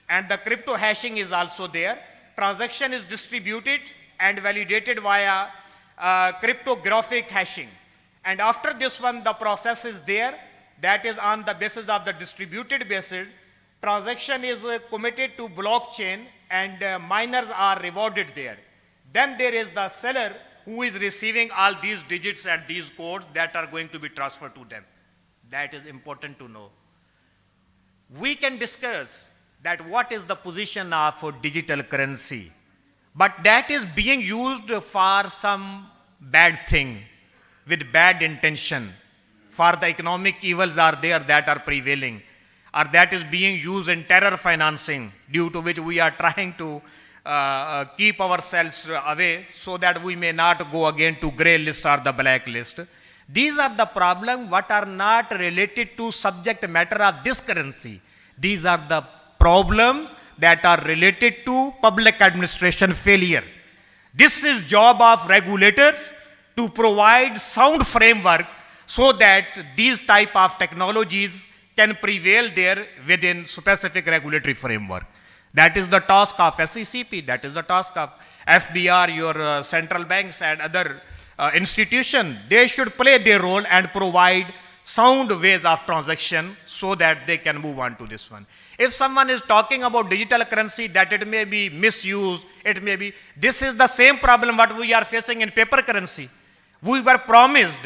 [SPEAKER 3] and the crypto hashing is also there. Transaction is distributed and validated via cryptographic hashing. And after this one, the process is there. That is on the basis of the distributed basis. Transaction is committed to blockchain and miners are rewarded there. Then there is the seller who is receiving all these digits and these codes that are going to be transferred to them. That is important to know. We can discuss that what is the position of digital currency. but that is being used for some bad thing, with bad intention, for the economic evils are there that are prevailing, or that is being used in terror financing, due to which we are trying to keep ourselves away so that we may not go again to grey list or the black list. These are the problems what are not related to subject matter of this currency. These are the problems that are related to public administration failure. This is job of regulators to provide sound framework so that these type of technologies can prevail there within specific regulatory framework. That is the task of SECP, that is the task of FBR, your central banks and other institutions. They should play their role and provide sound ways of transaction so that they can move on to this one. If someone is talking about digital currency, that it may be misused, it may be, this is the same problem what we are facing in paper currency. We were promised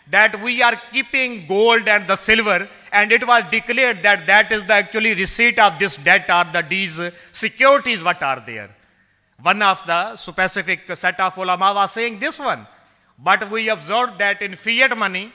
[SPEAKER 3] that we are keeping gold and the silver, and it was declared that that is the actually receipt of this debt or these securities what are there. One of the specific set of ulama was saying this one. But we observed that in fiat money,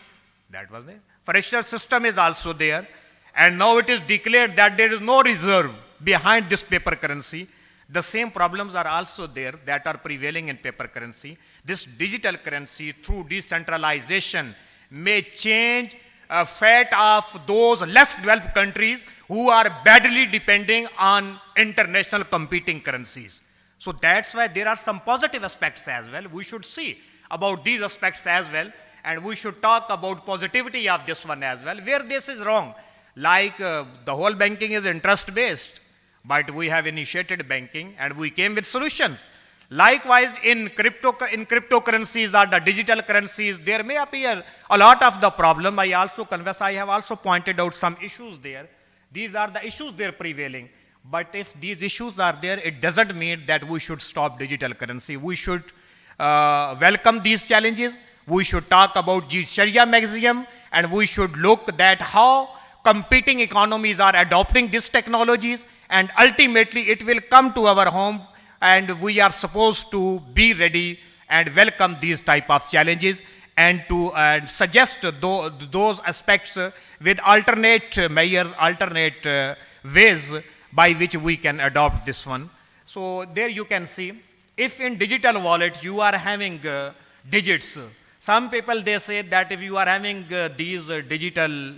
[SPEAKER 3] that was there. Fractional system is also there. And now it is declared that there is no reserve behind this paper currency. The same problems are also there that are prevailing in paper currency. This digital currency through decentralization may change a fate of those less developed countries who are badly depending on international competing currencies. So that's why there are some positive aspects as well. We should see about these aspects as well, and we should talk about positivity of this one as well, where this is wrong. Like the whole banking is interest based, but we have initiated banking and we came with solutions. Likewise, in cryptocurrencies or the digital currencies, there may appear a lot of the problem. I also confess, I have also pointed out some issues there. These are the issues there prevailing. But if these issues are there, it doesn't mean that we should stop digital currency. We should welcome these challenges. We should talk about Sharia maximum, and we should look at how competing economies are adopting these technologies, and ultimately it will come to our home, and we are supposed to be ready and welcome these type of challenges and to suggest those aspects with alternate measures, alternate ways by which we can adopt this one. So there you can see, if in digital wallet you are having digits, some people they say that if you are having these digital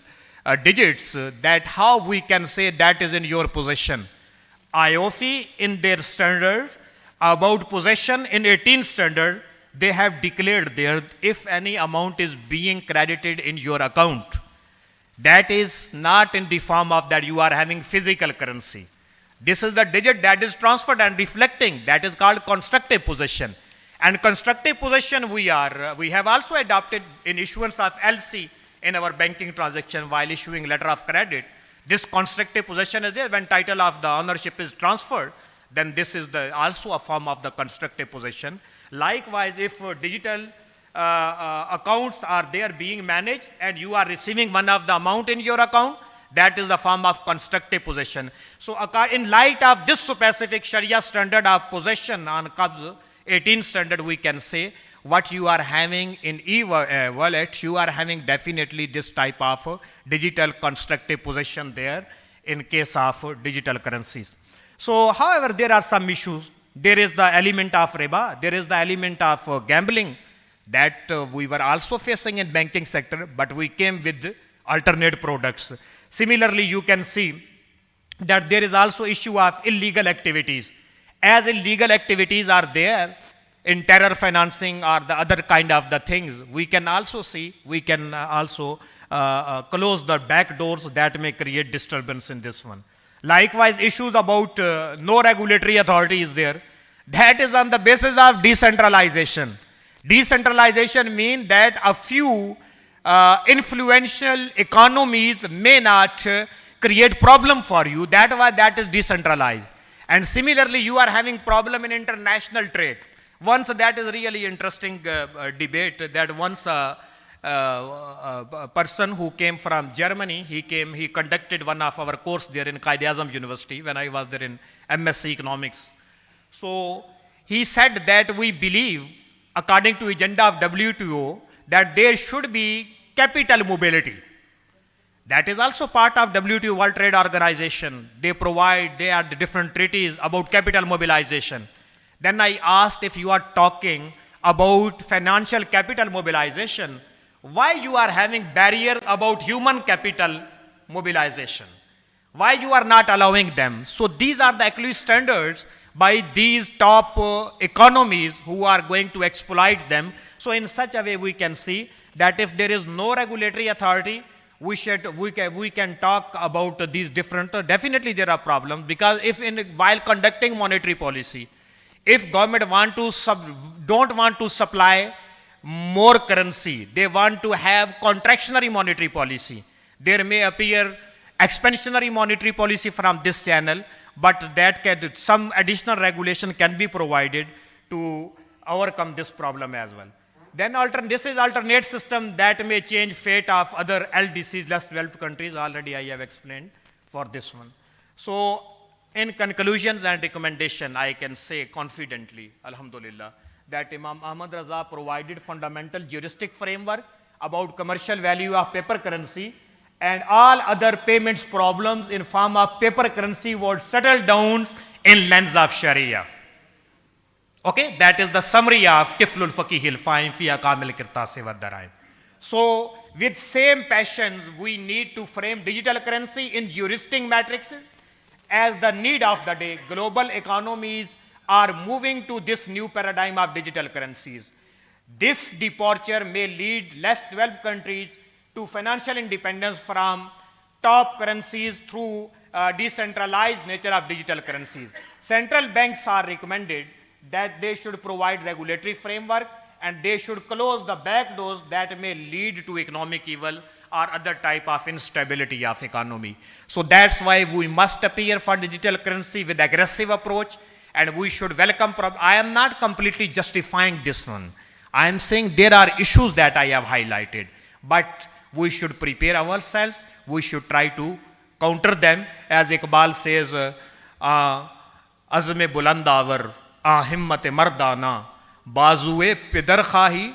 [SPEAKER 3] digits, that how we can say that is in your possession. IOFI in their standards about possession in 18 standard, they have declared there, if any amount is being credited in your account, that is not in the form of that you are having physical currency. This is the digit that is transferred and reflecting, that is called constructive possession. And constructive possession we have also adopted in issuance of LC in our banking transaction while issuing letter of credit. This constructive possession is there when title of the ownership is transferred, then this is also a form of the constructive possession. Likewise, if digital accounts are there being managed and you are receiving one of the amount in your account, that is the form of constructive possession. So in light of this specific Sharia standard of possession on Qabz 18 standard, we can say what you are having in e-wallet, you are having definitely this type of digital constructive possession there in case of digital currencies. So however, there are some issues. There is the element of riba, there is the element of gambling that we were also facing in banking sector, but we came with alternate products. Similarly, you can see that there is also issue of illegal activities. As illegal activities are there in terror financing or the other kind of the things, we can also see, we can also close the back doors that may create disturbance in this one. Likewise, issues about no regulatory authority is there. That is on the basis of decentralization. Decentralization means that a few influential economies may not create problem for you. That why that is decentralized. And similarly, you are having problem in international trade. Once that is really interesting debate that once a person who came from Germany, he conducted one of our course there in Quaid-e-Azam University when I was there in MSc Economics. So he said that we believe, according to agenda of WTO, that there should be capital mobility. That is also part of WTO, World Trade Organization. They are the different treaties about capital mobilization. Then I asked, if you are talking about financial capital mobilization, why you are having barriers about human capital mobilization? Why you are not allowing them? So these are the actually standards by these top economies who are going to exploit them. So in such a way we can see that if there is no regulatory authority, we can talk about these different, definitely there are problems, because if while conducting monetary policy, if government don't want to supply more currency, they want to have contractionary monetary policy, there may appear expansionary monetary policy from this channel, but that some additional regulation can be provided to overcome this problem as well. Then this is alternate system that may change fate of other LDCs, less developed countries. Already I have explained for this one. So in conclusions and recommendation, I can say confidently, alhamdulillah, that Imam Ahmed Raza provided fundamental juristic framework about commercial value of paper currency, and all other payments problems in form of paper currency would settle down in lens of Sharia. Okay, that is the summary of Tiflul Faqihil Fahim Fi Akamil Kirtasi wa Daraim. So with same passions, we need to frame digital currency in juristic matrices as the need of the day. Global economies are moving to this new paradigm of digital currencies. This departure may lead less developed countries to financial independence from top currencies through decentralized nature of digital currencies. Central banks are recommended that they should provide regulatory framework, and they should close the back doors that may lead to economic evil or other type of instability of economy. So that's why we must appear for digital currency with aggressive approach, and we should welcome. I am not completely justifying this one. I am saying there are issues that I have highlighted, but we should prepare ourselves. We should try to counter them. As Iqbal says, azme bulandavar, himmat mardana, bazue pidar khahi,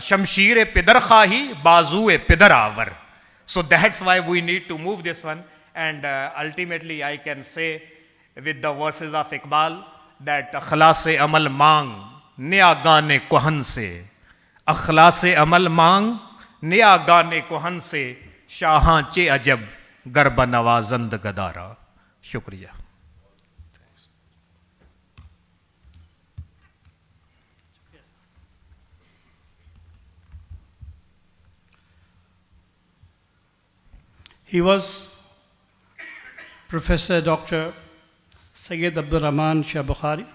[SPEAKER 3] shamshir pidar khahi, bazue pidar avar. So that's why we need to move this one. And ultimately I can say with the verses of Iqbal that akhlas-e amal mang niagane kohan se, akhlas-e amal mang niagane kohan se, shahan che ajab garba nawazand gadara. Shukriya.
[SPEAKER 2] He was Professor Dr. Sayyid Abdul Rahman Shah Bukhari,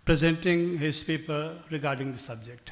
[SPEAKER 2] presenting his paper regarding the subject.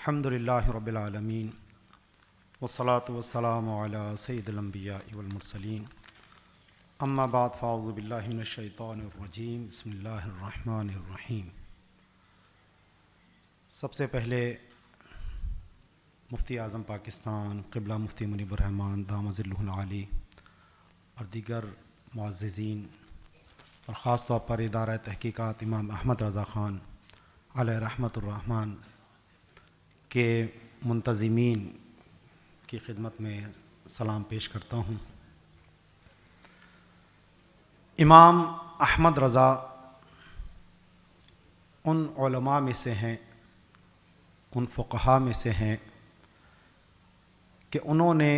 [SPEAKER 4] الحمد للہ رب العالمین والصلاة والسلام علی سید الانبیاء والمرسلین اما بعد فاعوذ باللہ من الشیطان الرجیم بسم اللہ الرحمن الرحیم۔ سب سے پہلے مفتی اعظم پاکستان قبلہ مفتی منیب الرحمن دامت ظلہ العالی اور دیگر معززین اور خاص طور پر ادارہ تحقیقات امام احمد رضا خان علیہ رحمۃ الرحمن کے منتظمین کی خدمت میں سلام پیش کرتا ہوں۔ امام احمد رضا ان علماء میں سے ہیں، ان فقہاء میں سے ہیں کہ انہوں نے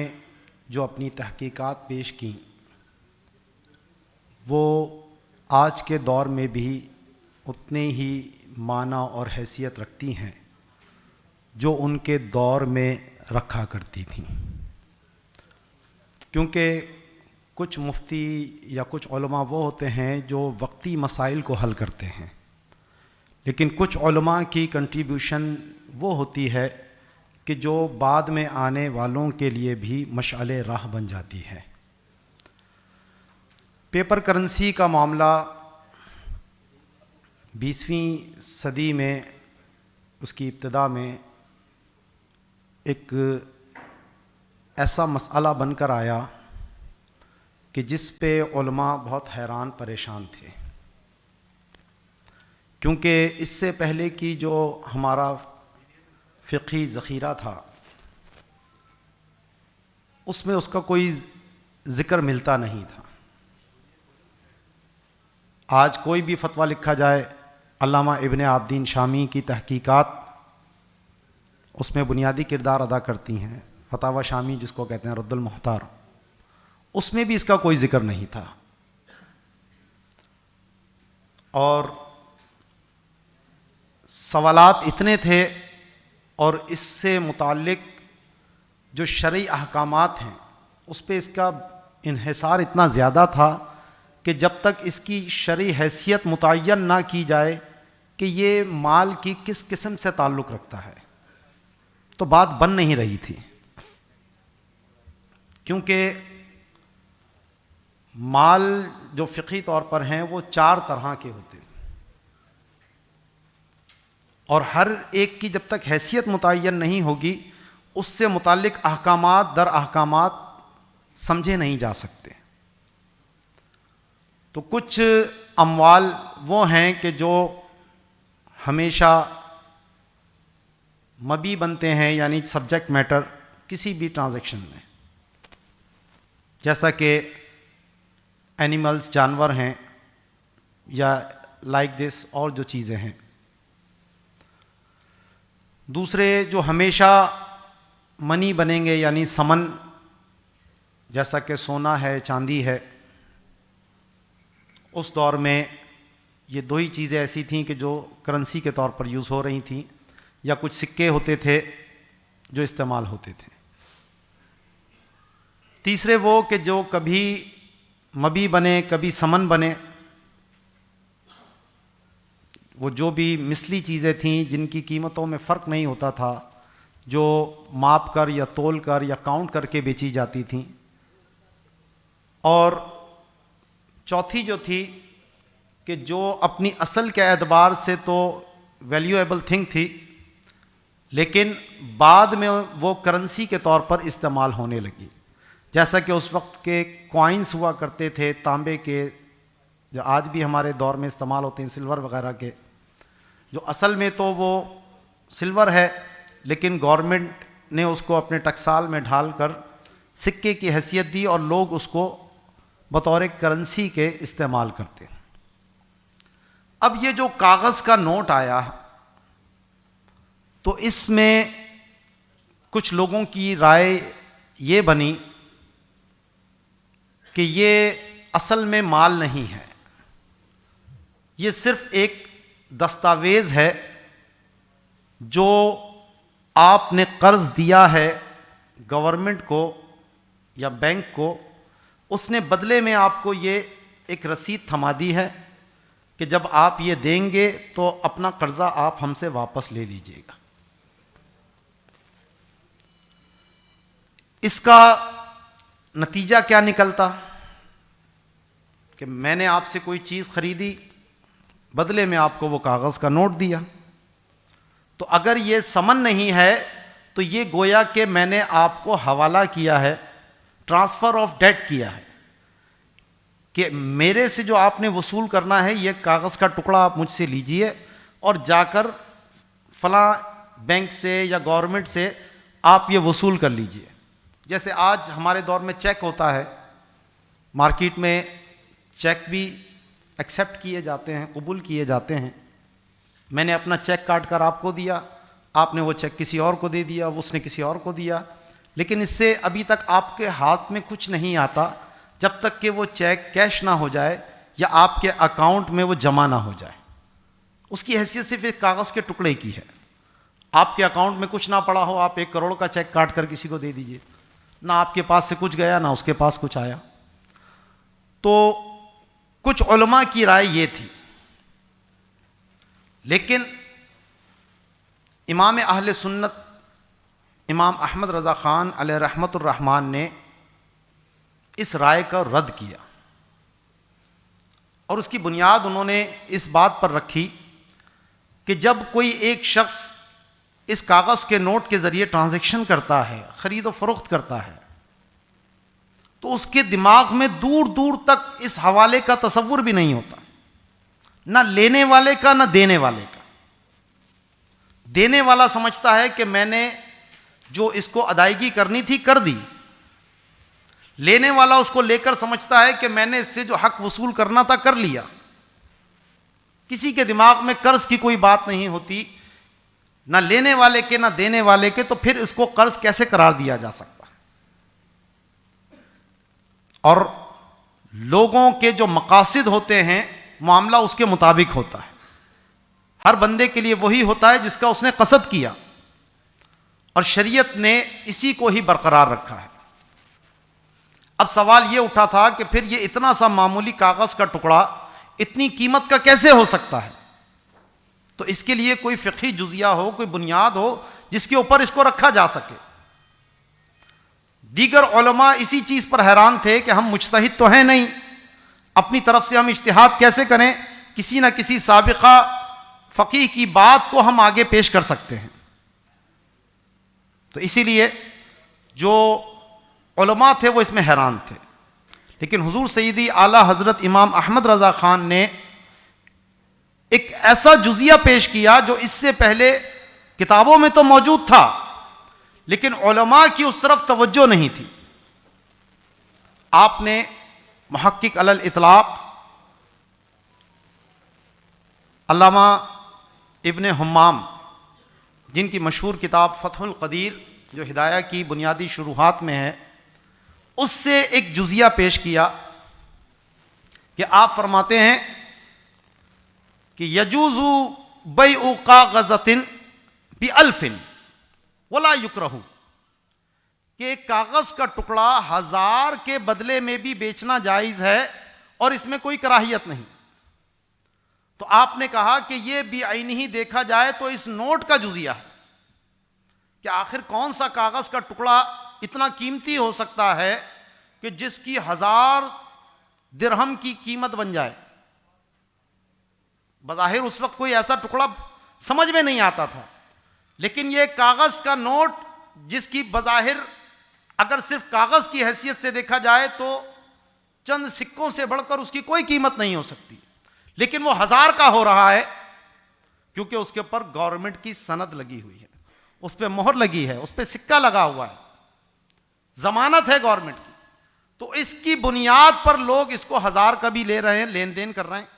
[SPEAKER 4] جو اپنی تحقیقات پیش کیں وہ آج کے دور میں بھی اتنے ہی معنی اور حیثیت رکھتی ہیں جو ان کے دور میں رکھا کرتی تھیں، کیونکہ کچھ مفتی یا کچھ علماء وہ ہوتے ہیں جو وقتی مسائل کو حل کرتے ہیں، لیکن کچھ علماء کی کنٹریبیوشن وہ ہوتی ہے کہ جو بعد میں آنے والوں کے لیے بھی مشعل راہ بن جاتی ہے۔ پیپر کرنسی کا معاملہ 20ویں صدی میں اس کی ابتدا میں ایک ایسا مسئلہ بن کر آیا کہ جس پہ علماء بہت حیران پریشان تھے، کیونکہ اس سے پہلے کی جو ہمارا فقہی ذخیرہ تھا اس میں اس کا کوئی ذکر ملتا نہیں تھا۔ آج کوئی بھی فتویٰ لکھا جائے، علامہ ابن عابدین شامی کی تحقیقات اس میں بنیادی کردار ادا کرتی ہیں، فتاوی شامی جس کو کہتے ہیں رد المختار، اس میں بھی اس کا کوئی ذکر نہیں تھا۔ اور سوالات اتنے تھے اور اس سے متعلق جو شرعی احکامات ہیں اس پہ اس کا انحصار اتنا زیادہ تھا کہ جب تک اس کی شرعی حیثیت متعین نہ کی جائے کہ یہ مال کی کس قسم سے تعلق رکھتا ہے تو بات بن نہیں رہی تھی، کیونکہ مال جو فقہی طور پر ہیں وہ 4 طرح کے ہوتے ہیں اور ہر ایک کی جب تک حیثیت متعین نہیں ہوگی اس سے متعلق احکامات در احکامات سمجھے نہیں جا سکتے۔ تو کچھ اموال وہ ہیں کہ جو ہمیشہ مبی بنتے ہیں، یعنی سبجیکٹ میٹر کسی بھی ٹرانزیکشن میں، جیسا کہ اینیملز جانور ہیں یا لائک دس اور جو چیزیں ہیں۔ دوسرے جو ہمیشہ منی بنیں گے یعنی سمن، جیسا کہ سونا ہے، چاندی ہے۔ اس دور میں یہ 2 ہی چیزیں ایسی تھیں کہ جو کرنسی کے طور پر یوز ہو رہی تھیں، یا کچھ سکے ہوتے تھے جو استعمال ہوتے تھے۔ تیسرے وہ کہ جو کبھی مبی بنے کبھی سمن بنے، وہ جو بھی مثلی چیزیں تھیں جن کی قیمتوں میں فرق نہیں ہوتا تھا، جو ماپ کر یا تول کر یا کاؤنٹ کر کے بیچی جاتی تھیں۔ اور چوتھی جو تھی کہ جو اپنی اصل کے اعتبار سے تو ویلیویبل تھنگ تھی، لیکن بعد میں وہ کرنسی کے طور پر استعمال ہونے لگی، جیسا کہ اس وقت کے کوائنس ہوا کرتے تھے تانبے کے، جو آج بھی ہمارے دور میں استعمال ہوتے ہیں سلور وغیرہ کے، جو اصل میں تو وہ سلور ہے لیکن گورنمنٹ نے اس کو اپنے ٹکسال میں ڈھال کر سکے کی حیثیت دی اور لوگ اس کو بطور کرنسی کے استعمال کرتے۔ اب یہ جو کاغذ کا نوٹ آیا تو اس میں کچھ لوگوں کی رائے یہ بنی کہ یہ اصل میں مال نہیں ہے، یہ صرف ایک دستاویز ہے جو آپ نے قرض دیا ہے گورنمنٹ کو یا بینک کو، اس نے بدلے میں آپ کو یہ ایک رسید تھما دی ہے کہ جب آپ یہ دیں گے تو اپنا قرضہ آپ ہم سے واپس لے لیجئے گا۔ اس کا نتیجہ کیا نکلتا کہ میں نے آپ سے کوئی چیز خریدی، بدلے میں آپ کو وہ کاغذ کا نوٹ دیا، تو اگر یہ ثمن نہیں ہے تو یہ گویا کہ میں نے آپ کو حوالہ کیا ہے، ٹرانسفر آف ڈیٹ کیا ہے، کہ میرے سے جو آپ نے وصول کرنا ہے یہ کاغذ کا ٹکڑا آپ مجھ سے لیجئے اور جا کر فلاں بینک سے یا گورنمنٹ سے آپ یہ وصول کر لیجئے۔ جیسے آج ہمارے دور میں چیک ہوتا ہے، مارکیٹ میں چیک بھی ایکسیپٹ کیے جاتے ہیں، قبول کیے جاتے ہیں۔ میں نے اپنا چیک کاٹ کر آپ کو دیا، آپ نے وہ چیک کسی اور کو دے دیا، اس نے کسی اور کو دیا، لیکن اس سے ابھی تک آپ کے ہاتھ میں کچھ نہیں آتا جب تک کہ وہ چیک کیش نہ ہو جائے یا آپ کے اکاؤنٹ میں وہ جمع نہ ہو جائے۔ اس کی حیثیت صرف ایک کاغذ کے ٹکڑے کی ہے۔ آپ کے اکاؤنٹ میں کچھ نہ پڑا ہو، آپ 1 کروڑ کا چیک کاٹ کر کسی کو دے دیجئے، نہ آپ کے پاس سے کچھ گیا نہ اس کے پاس کچھ آیا۔ تو کچھ علماء کی رائے یہ تھی، لیکن امام اہل سنت امام احمد رضا خان علیہ رحمت الرحمن نے اس رائے کا رد کیا، اور اس کی بنیاد انہوں نے اس بات پر رکھی کہ جب کوئی ایک شخص اس کاغذ کے نوٹ کے ذریعے ٹرانزیکشن کرتا ہے، خرید و فروخت کرتا ہے، تو اس کے دماغ میں دور دور تک اس حوالے کا تصور بھی نہیں ہوتا، نہ لینے والے کا نہ دینے والے کا۔ دینے والا سمجھتا ہے کہ میں نے جو اس کو ادائیگی کرنی تھی کر دی، لینے والا اس کو لے کر سمجھتا ہے کہ میں نے اس سے جو حق وصول کرنا تھا کر لیا۔ کسی کے دماغ میں قرض کی کوئی بات نہیں ہوتی، نہ لینے والے کے نہ دینے والے کے، تو پھر اس کو قرض کیسے قرار دیا جا سکتا؟ اور لوگوں کے جو مقاصد ہوتے ہیں معاملہ اس کے مطابق ہوتا ہے، ہر بندے کے لیے وہی ہوتا ہے جس کا اس نے قصد کیا، اور شریعت نے اسی کو ہی برقرار رکھا ہے۔ اب سوال یہ اٹھا تھا کہ پھر یہ اتنا سا معمولی کاغذ کا ٹکڑا اتنی قیمت کا کیسے ہو سکتا ہے؟ تو اس کے لیے کوئی فقہی جزیہ ہو، کوئی بنیاد ہو جس کے اوپر اس کو رکھا جا سکے۔ دیگر علماء اسی چیز پر حیران تھے کہ ہم مجتہد تو ہیں نہیں، اپنی طرف سے ہم اجتہاد کیسے کریں؟ کسی نہ کسی سابقہ فقیہ کی بات کو ہم آگے پیش کر سکتے ہیں۔ تو اسی لیے جو علماء تھے وہ اس میں حیران تھے، لیکن حضور سیدی اعلیٰ حضرت امام احمد رضا خان نے ایک ایسا جزیہ پیش کیا جو اس سے پہلے کتابوں میں تو موجود تھا، لیکن علماء کی اس طرف توجہ نہیں تھی۔ آپ نے محقق علی الاطلاق علامہ ابن حمام، جن کی مشہور کتاب فتح القدیر جو ہدایہ کی بنیادی شروحات میں ہے، اس سے ایک جزیہ پیش کیا کہ آپ فرماتے ہیں کہ یجوز بیع کاغذۃ بألف ولا یکرہ، کہ ایک کاغذ کا ٹکڑا 1000 کے بدلے میں بھی بیچنا جائز ہے اور اس میں کوئی کراہیت نہیں۔ تو آپ نے کہا کہ یہ بعینہ دیکھا جائے تو اس نوٹ کا جزیہ ہے کہ آخر کون سا کاغذ کا ٹکڑا اتنا قیمتی ہو سکتا ہے کہ جس کی 1000 درہم کی قیمت بن جائے۔ بظاہر اس وقت کوئی ایسا ٹکڑا سمجھ میں نہیں آتا تھا، لیکن یہ کاغذ کا نوٹ جس کی بظاہر اگر صرف کاغذ کی حیثیت سے دیکھا جائے تو چند سکوں سے بڑھ کر اس کی کوئی قیمت نہیں ہو سکتی، لیکن وہ 1000 کا ہو رہا ہے کیونکہ اس کے اوپر گورنمنٹ کی سند لگی ہوئی ہے، اس پہ مہر لگی ہے، اس پہ سکہ لگا ہوا ہے، ضمانت ہے گورنمنٹ کی۔ تو اس کی بنیاد پر لوگ اس کو 1000 کا بھی لے رہے ہیں، لین دین کر رہے ہیں۔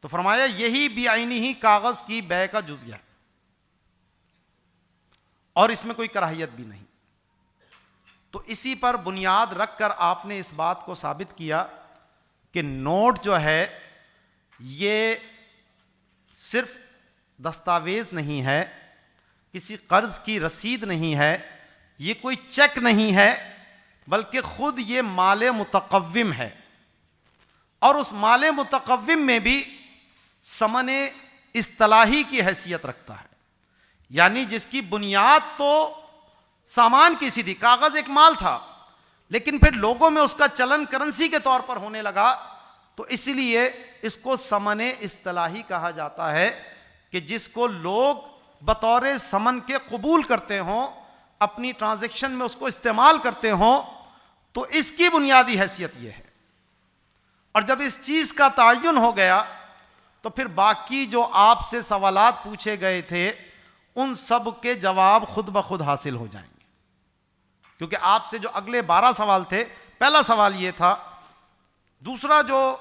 [SPEAKER 4] تو فرمایا یہی بعینہ ہی کاغذ کی بیع کا جزیہ ہے اور اس میں کوئی کراہیت بھی نہیں۔ تو اسی پر بنیاد رکھ کر آپ نے اس بات کو ثابت کیا کہ نوٹ جو ہے یہ صرف دستاویز نہیں ہے، کسی قرض کی رسید نہیں ہے، یہ کوئی چیک نہیں ہے، بلکہ خود یہ مال متقوم ہے، اور اس مال متقوم میں بھی ثمن اصطلاحی کی حیثیت رکھتا ہے، یعنی جس کی بنیاد تو سامان کی سی تھی, کاغذ ایک مال تھا, لیکن پھر لوگوں میں اس کا چلن کرنسی کے طور پر ہونے لگا, تو اس لیے اس کو ثمن اصطلاحی کہا جاتا ہے کہ جس کو لوگ بطور ثمن کے قبول کرتے ہوں, اپنی ٹرانزیکشن میں اس کو استعمال کرتے ہوں, تو اس کی بنیادی حیثیت یہ ہے. اور جب اس چیز کا تعین ہو گیا تو پھر باقی جو آپ سے سوالات پوچھے گئے تھے ان سب کے جواب خود بخود حاصل ہو جائیں گے, کیونکہ آپ سے جو اگلے 12 سوال تھے, پہلا سوال یہ تھا, دوسرا جو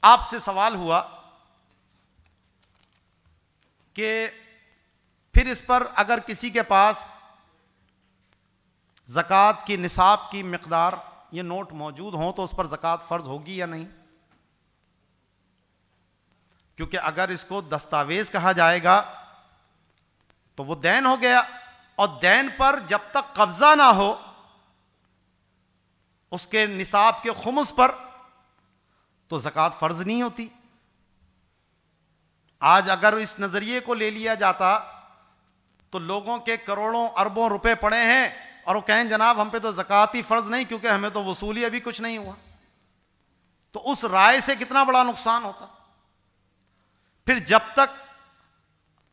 [SPEAKER 4] آپ سے سوال ہوا کہ پھر اس پر اگر کسی کے پاس زکوٰۃ کی نصاب کی مقدار یہ نوٹ موجود ہوں تو اس پر زکوٰۃ فرض ہوگی یا نہیں, کیونکہ اگر اس کو دستاویز کہا جائے گا تو وہ دین ہو گیا, اور دین پر جب تک قبضہ نہ ہو اس کے نصاب کے خمس پر تو زکوٰۃ فرض نہیں ہوتی. آج اگر اس نظریے کو لے لیا جاتا تو لوگوں کے کروڑوں اربوں روپے پڑے ہیں اور وہ کہیں جناب ہم پہ تو زکوٰۃ ہی فرض نہیں کیونکہ ہمیں تو وصولی ابھی کچھ نہیں ہوا, تو اس رائے سے کتنا بڑا نقصان ہوتا. پھر جب تک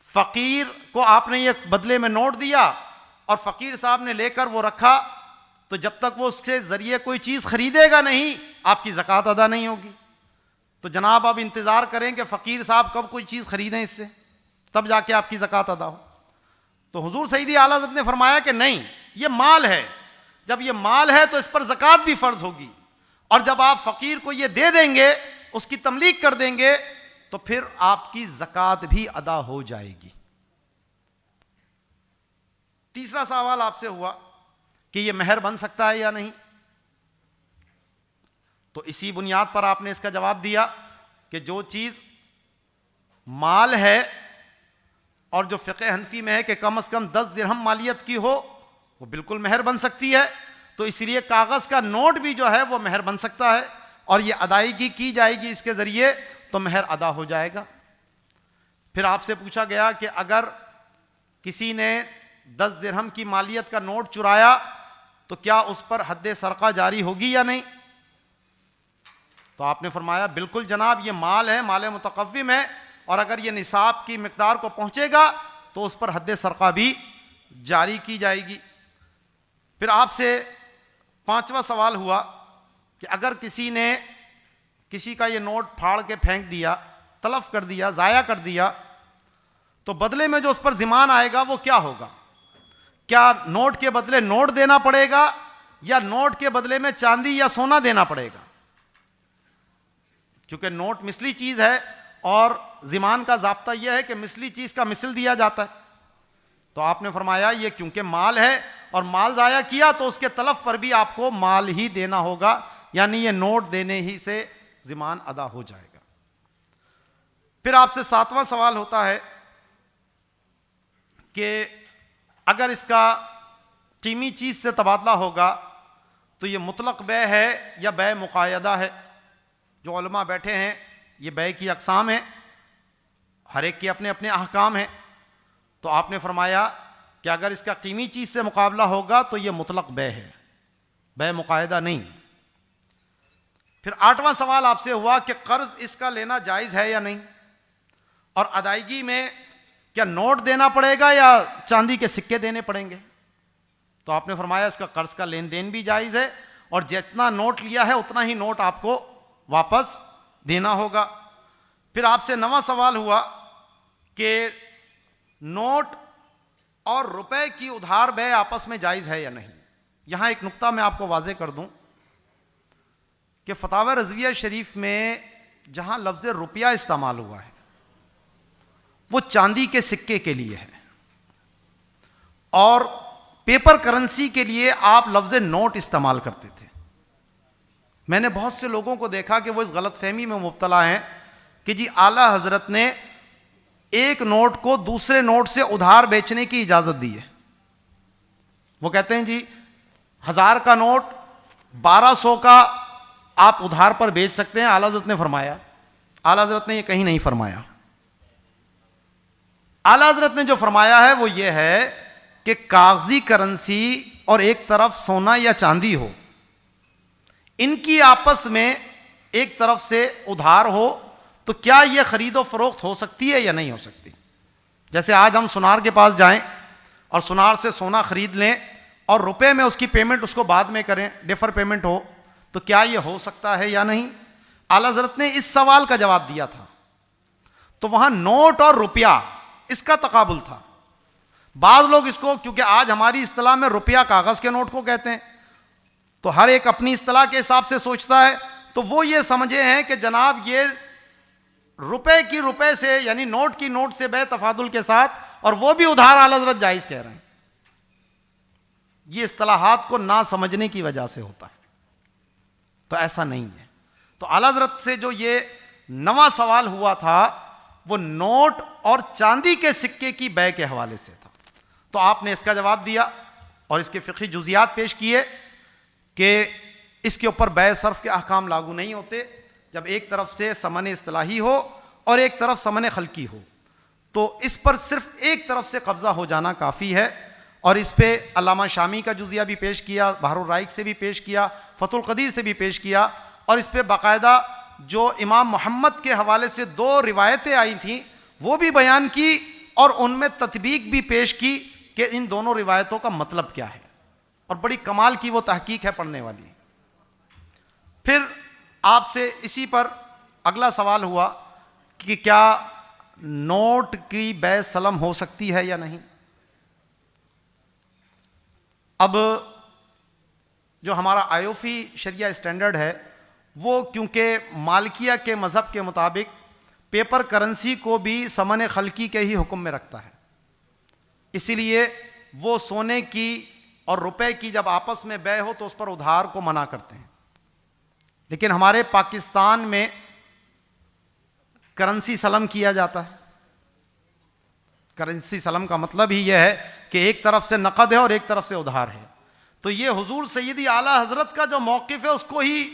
[SPEAKER 4] فقیر کو آپ نے یہ بدلے میں نوٹ دیا اور فقیر صاحب نے لے کر وہ رکھا, تو جب تک وہ اس کے ذریعے کوئی چیز خریدے گا نہیں آپ کی زکوٰۃ ادا نہیں ہوگی. تو جناب آپ انتظار کریں کہ فقیر صاحب کب کوئی چیز خریدیں اس سے, تب جا کے آپ کی زکوٰۃ ادا ہو. تو حضور سیدی اعلیٰ حضرت نے فرمایا کہ نہیں, یہ مال ہے, جب یہ مال ہے تو اس پر زکوٰۃ بھی فرض ہوگی, اور جب آپ فقیر کو یہ دے دیں گے, اس کی تملیک کر دیں گے, تو پھر آپ کی زکوٰۃ بھی ادا ہو جائے گی. تیسرا سوال آپ سے ہوا کہ یہ مہر بن سکتا ہے یا نہیں, تو اسی بنیاد پر آپ نے اس کا جواب دیا کہ جو چیز مال ہے اور جو فقہ حنفی میں ہے کہ کم از کم 10 درہم مالیت کی ہو وہ بالکل مہر بن سکتی ہے, تو اس لیے کاغذ کا نوٹ بھی جو ہے وہ مہر بن سکتا ہے, اور یہ ادائیگی کی جائے گی اس کے ذریعے تو مہر ادا ہو جائے گا. پھر آپ سے پوچھا گیا کہ اگر کسی نے 10 درہم کی مالیت کا نوٹ چرایا تو کیا اس پر حد سرقہ جاری ہوگی یا نہیں, تو آپ نے فرمایا بالکل جناب, یہ مال ہے, مال متقوم ہے, اور اگر یہ نصاب کی مقدار کو پہنچے گا تو اس پر حد سرقہ بھی جاری کی جائے گی. پھر آپ سے 5واں سوال ہوا کہ اگر کسی نے کسی کا یہ نوٹ پھاڑ کے پھینک دیا, تلف کر دیا, ضائع کر دیا, تو بدلے میں جو اس پر ضمان آئے گا وہ کیا ہوگا, کیا نوٹ کے بدلے نوٹ دینا پڑے گا یا نوٹ کے بدلے میں چاندی یا سونا دینا پڑے گا, کیونکہ نوٹ مثلی چیز ہے اور ضمان کا ضابطہ یہ ہے کہ مثلی چیز کا مثل دیا جاتا ہے. تو آپ نے فرمایا یہ کیونکہ مال ہے اور مال ضائع کیا تو اس کے تلف پر بھی آپ کو مال ہی دینا ہوگا, یعنی یہ نوٹ دینے ہی سے ضمان ادا ہو جائے گا. پھر آپ سے 7واں سوال ہوتا ہے کہ اگر اس کا قیمتی چیز سے تبادلہ ہوگا تو یہ مطلق بیع ہے یا بیع مقایدہ ہے. جو علماء بیٹھے ہیں یہ بیع کی اقسام ہیں, ہر ایک کے اپنے اپنے احکام ہیں. تو آپ نے فرمایا کہ اگر اس کا قیمتی چیز سے مقابلہ ہوگا تو یہ مطلق بیع ہے, بیع مقایدہ نہیں. پھر 8واں سوال آپ سے ہوا کہ قرض اس کا لینا جائز ہے یا نہیں, اور ادائیگی میں کیا نوٹ دینا پڑے گا یا چاندی کے سکے دینے پڑیں گے. تو آپ نے فرمایا اس کا قرض کا لین دین بھی جائز ہے, اور جتنا نوٹ لیا ہے اتنا ہی نوٹ آپ کو واپس دینا ہوگا. پھر آپ سے 9واں سوال ہوا کہ نوٹ اور روپے کی ادھار بیع آپس میں جائز ہے یا نہیں. یہاں ایک نقطہ میں آپ کو واضح کر دوں کہ فتاوی رضویہ شریف میں جہاں لفظ روپیہ استعمال ہوا ہے وہ چاندی کے سکے کے لیے ہے, اور پیپر کرنسی کے لیے آپ لفظ نوٹ استعمال کرتے تھے. میں نے بہت سے لوگوں کو دیکھا کہ وہ اس غلط فہمی میں مبتلا ہیں کہ جی اعلیٰ حضرت نے ایک نوٹ کو دوسرے نوٹ سے ادھار بیچنے کی اجازت دی ہے. وہ کہتے ہیں جی 1000 کا نوٹ 1200 کا آپ ادھار پر بیچ سکتے ہیں. اعلیٰ حضرت نے فرمایا, اعلیٰ حضرت نے یہ کہیں نہیں فرمایا. اعلیٰ حضرت نے جو فرمایا ہے وہ یہ ہے کہ کاغذی کرنسی اور ایک طرف سونا یا چاندی ہو، ان کی آپس میں ایک طرف سے ادھار ہو، تو کیا یہ خرید و فروخت ہو سکتی ہے یا نہیں ہو سکتی؟ جیسے آج ہم سونار کے پاس جائیں اور سونار سے سونا خرید لیں اور روپے میں اس کی پیمنٹ اس کو بعد میں کریں، ڈیفر پیمنٹ ہو، تو کیا یہ ہو سکتا ہے یا نہیں؟ اعلیٰ حضرت نے اس سوال کا جواب دیا تھا. تو وہاں نوٹ اور روپیہ اس کا تقابل تھا. بعض لوگ اس کو، کیونکہ آج ہماری اصطلاح میں روپیہ کاغذ کے نوٹ کو کہتے ہیں، تو ہر ایک اپنی اصطلاح کے حساب سے سوچتا ہے، تو وہ یہ سمجھے ہیں کہ جناب یہ روپے کی روپے سے، یعنی نوٹ کی نوٹ سے بے تفاضل کے ساتھ، اور وہ بھی ادھار اعلیٰ حضرت جائز کہہ رہے ہیں. یہ اصطلاحات کو نہ سمجھنے کی وجہ سے ہوتا ہے، تو ایسا نہیں ہے. تو اعلیٰ حضرت سے جو یہ نواں سوال ہوا تھا وہ نوٹ اور چاندی کے سکے کی بے کے حوالے سے تھا. تو آپ نے اس کا جواب دیا اور اس کے فقہی جزیات پیش کیے کہ اس کے اوپر بے صرف کے احکام لاگو نہیں ہوتے جب ایک طرف سے ثمن اصطلاحی ہو اور ایک طرف ثمن خلقی ہو، تو اس پر صرف ایک طرف سے قبضہ ہو جانا کافی ہے. اور اس پہ علامہ شامی کا جزیہ بھی پیش کیا، بحر الرائق سے بھی پیش کیا، فتح القدیر سے بھی پیش کیا، اور اس پہ باقاعدہ جو امام محمد کے حوالے سے 2 روایتیں آئی تھیں وہ بھی بیان کی، اور ان میں تطبیق بھی پیش کی کہ ان دونوں روایتوں کا مطلب کیا ہے، اور بڑی کمال کی وہ تحقیق ہے پڑھنے والی. پھر آپ سے اسی پر اگلا سوال ہوا کہ کیا نوٹ کی بے سلم ہو سکتی ہے یا نہیں. اب جو ہمارا آیوفی شریعہ اسٹینڈرڈ ہے وہ کیونکہ مالکیہ کے مذہب کے مطابق پیپر کرنسی کو بھی ثمن خلقی کے ہی حکم میں رکھتا ہے، اسی لیے وہ سونے کی اور روپے کی جب آپس میں بے ہو تو اس پر ادھار کو منع کرتے ہیں. لیکن ہمارے پاکستان میں کرنسی سلم کیا جاتا ہے. کرنسی سلم کا مطلب ہی یہ ہے کہ ایک طرف سے نقد ہے اور ایک طرف سے ادھار ہے. تو یہ حضور سیدی اعلیٰ حضرت کا جو موقف ہے اس کو ہی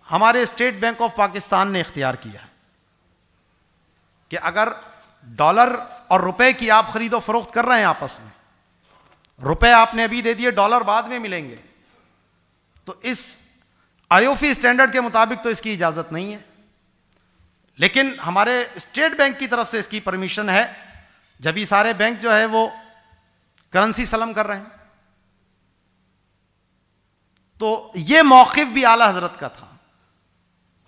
[SPEAKER 4] ہمارے اسٹیٹ بینک آف پاکستان نے اختیار کیا ہے کہ اگر ڈالر اور روپے کی آپ خرید و فروخت کر رہے ہیں آپس میں، روپے آپ نے ابھی دے دیے، ڈالر بعد میں ملیں گے، تو اس آیوفی اسٹینڈرڈ کے مطابق تو اس کی اجازت نہیں ہے. لیکن ہمارے اسٹیٹ بینک کی طرف سے اس کی پرمیشن ہے، جب یہ سارے بینک جو ہے وہ کرنسی سلم کر رہے ہیں. تو یہ موقف بھی اعلیٰ حضرت کا تھا،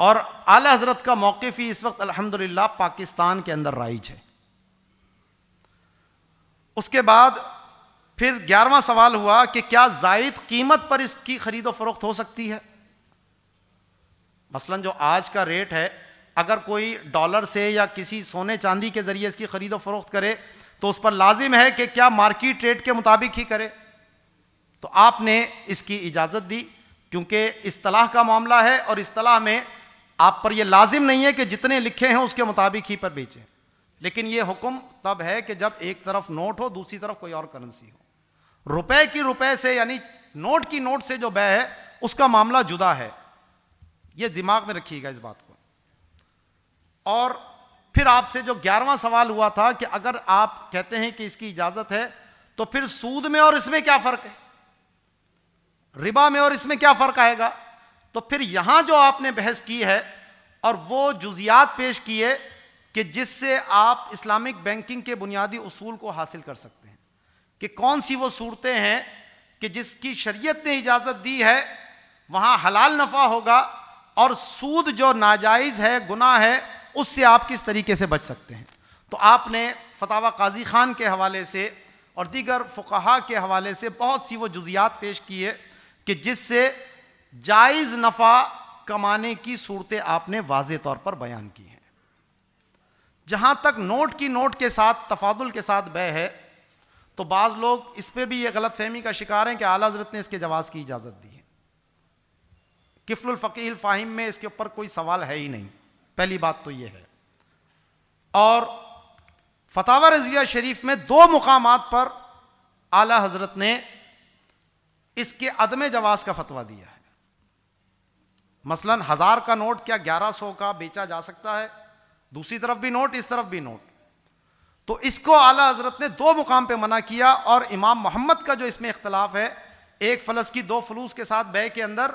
[SPEAKER 4] اور اعلیٰ حضرت کا موقف ہی اس وقت الحمدللہ پاکستان کے اندر رائج ہے. اس کے بعد پھر 11واں سوال ہوا کہ کیا زائد قیمت پر اس کی خرید و فروخت ہو سکتی ہے. مثلا جو آج کا ریٹ ہے، اگر کوئی ڈالر سے یا کسی سونے چاندی کے ذریعے اس کی خرید و فروخت کرے تو اس پر لازم ہے کہ کیا مارکیٹ ریٹ کے مطابق ہی کرے. تو آپ نے اس کی اجازت دی، کیونکہ اصطلاح کا معاملہ ہے، اور اصطلاح میں آپ پر یہ لازم نہیں ہے کہ جتنے لکھے ہیں اس کے مطابق ہی پر بیچیں. لیکن یہ حکم تب ہے کہ جب ایک طرف نوٹ ہو، دوسری طرف کوئی اور کرنسی ہو. روپے کی روپے سے، یعنی نوٹ کی نوٹ سے جو بے ہے اس کا معاملہ جدا ہے. یہ دماغ میں رکھیے گا اس بات کو. اور پھر آپ سے جو 11واں سوال ہوا تھا کہ اگر آپ کہتے ہیں کہ اس کی اجازت ہے تو پھر سود میں اور اس میں کیا فرق ہے، ربا میں اور اس میں کیا فرق آئے گا. تو پھر یہاں جو آپ نے بحث کی ہے اور وہ جزیات پیش کیے کہ جس سے آپ اسلامک بینکنگ کے بنیادی اصول کو حاصل کر سکتے ہیں، کہ کون سی وہ صورتیں ہیں کہ جس کی شریعت نے اجازت دی ہے وہاں حلال نفع ہوگا، اور سود جو ناجائز ہے، گناہ ہے، اس سے آپ کس طریقے سے بچ سکتے ہیں. تو آپ نے فتاوی قاضی خان کے حوالے سے اور دیگر فقہا کے حوالے سے بہت سی وہ جزیات پیش کیے کہ جس سے جائز نفع کمانے کی صورتیں آپ نے واضح طور پر بیان کی ہیں. جہاں تک نوٹ کی نوٹ کے ساتھ تفاضل کے ساتھ بے ہے، تو بعض لوگ اس پہ بھی یہ غلط فہمی کا شکار ہیں کہ اعلیٰ حضرت نے اس کے جواز کی اجازت دی ہے. کفل الفقیہ الفاہم میں اس کے اوپر کوئی سوال ہے ہی نہیں، پہلی بات تو یہ ہے. اور فتاوی رضویہ شریف میں 2 مقامات پر اعلیٰ حضرت نے اس کے عدم جواز کا فتویٰ دیا ہے. مثلا 1000 کا نوٹ کیا 1100 کا بیچا جا سکتا ہے، دوسری طرف بھی نوٹ، اس طرف بھی نوٹ. تو اس کو اعلیٰ حضرت نے 2 مقام پہ منع کیا، اور امام محمد کا جو اس میں اختلاف ہے، ایک فلس کی 2 فلوس کے ساتھ بے کے اندر،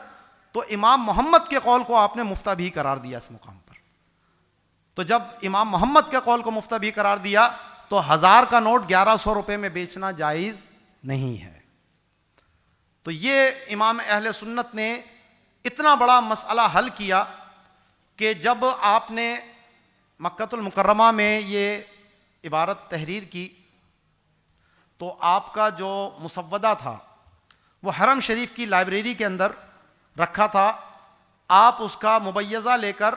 [SPEAKER 4] تو امام محمد کے قول کو آپ نے مفتہ بھی قرار دیا اس مقام پر۔ تو جب امام محمد کے قول کو مفتہ بھی قرار دیا تو 1000 کا نوٹ 1100 روپے میں بیچنا جائز نہیں ہے۔ تو یہ امام اہل سنت نے اتنا بڑا مسئلہ حل کیا کہ جب آپ نے مکۃ المکرمہ میں یہ عبارت تحریر کی تو آپ کا جو مسودہ تھا وہ حرم شریف کی لائبریری کے اندر رکھا تھا۔ آپ اس کا مبیضہ لے کر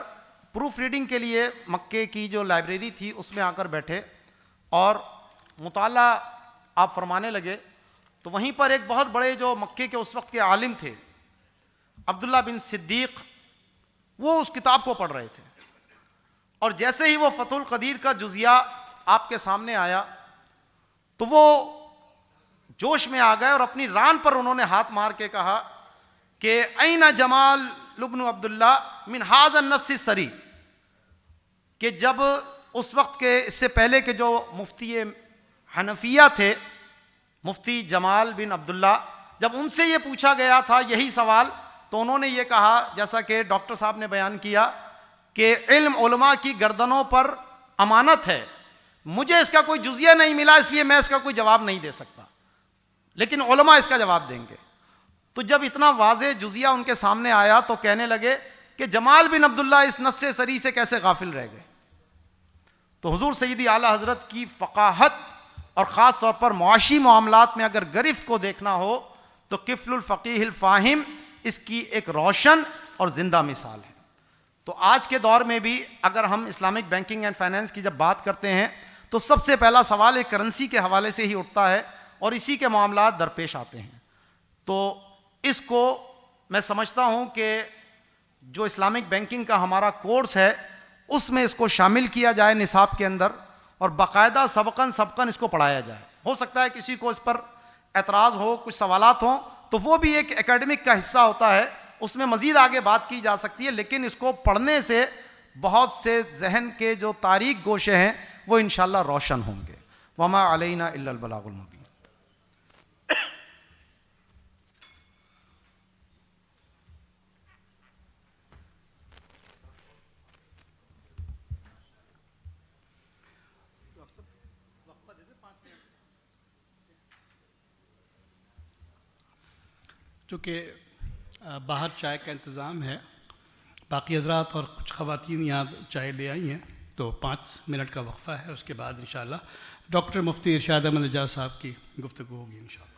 [SPEAKER 4] پروف ریڈنگ کے لیے مکے کی جو لائبریری تھی اس میں آ کر بیٹھے اور مطالعہ آپ فرمانے لگے، تو وہیں پر ایک بہت بڑے جو مکے کے اس وقت کے عالم تھے عبداللہ بن صدیق، وہ اس کتاب کو پڑھ رہے تھے، اور جیسے ہی وہ فتح القدیر کا جزیہ آپ کے سامنے آیا تو وہ جوش میں آ گئے اور اپنی ران پر انہوں نے ہاتھ مار کے کہا کہ این جمال ابن عبداللہ من ھذا النص الصریح، کہ جب اس وقت کے اس سے پہلے کے جو مفتی حنفیہ تھے، مفتی جمال بن عبداللہ، جب ان سے یہ پوچھا گیا تھا یہی سوال، تو انہوں نے یہ کہا، جیسا کہ ڈاکٹر صاحب نے بیان کیا، کہ علم علماء کی گردنوں پر امانت ہے، مجھے اس کا کوئی جزیہ نہیں ملا اس لیے میں اس کا کوئی جواب نہیں دے سکتا، لیکن علماء اس کا جواب دیں گے۔ تو جب اتنا واضح جزیہ ان کے سامنے آیا تو کہنے لگے کہ جمال بن عبداللہ اس نص صریح سے کیسے غافل رہ گئے۔ تو حضور سیدی اعلیٰ حضرت کی فقاہت اور خاص طور پر معاشی معاملات میں اگر گرفت کو دیکھنا ہو تو قفل الفقیہ الفاہم اس کی ایک روشن اور زندہ مثال ہے۔ تو آج کے دور میں بھی اگر ہم اسلامک بینکنگ اینڈ فائنینس کی جب بات کرتے ہیں تو سب سے پہلا سوال ایک کرنسی کے حوالے سے ہی اٹھتا ہے اور اسی کے معاملات درپیش آتے ہیں۔ تو اس کو میں سمجھتا ہوں کہ جو اسلامک بینکنگ کا ہمارا کورس ہے اس میں اس کو شامل کیا جائے نصاب کے اندر، اور باقاعدہ سبقاً اس کو پڑھایا جائے۔ ہو سکتا ہے کسی کو اس پر اعتراض ہو، کچھ سوالات ہوں، تو وہ بھی ایک اکیڈمک کا حصہ ہوتا ہے، اس میں مزید آگے بات کی جا سکتی ہے، لیکن اس کو پڑھنے سے بہت سے ذہن کے جو تاریک گوشے ہیں وہ انشاءاللہ روشن ہوں گے۔ وما علینا الا البلاغ المبین۔
[SPEAKER 2] چونکہ باہر چائے کا انتظام ہے، باقی حضرات اور کچھ خواتین یہاں چائے لے آئی ہیں، تو 5 منٹ کا وقفہ ہے، اس کے بعد انشاءاللہ ڈاکٹر مفتی ارشاد احمد رضا صاحب کی گفتگو ہوگی انشاءاللہ۔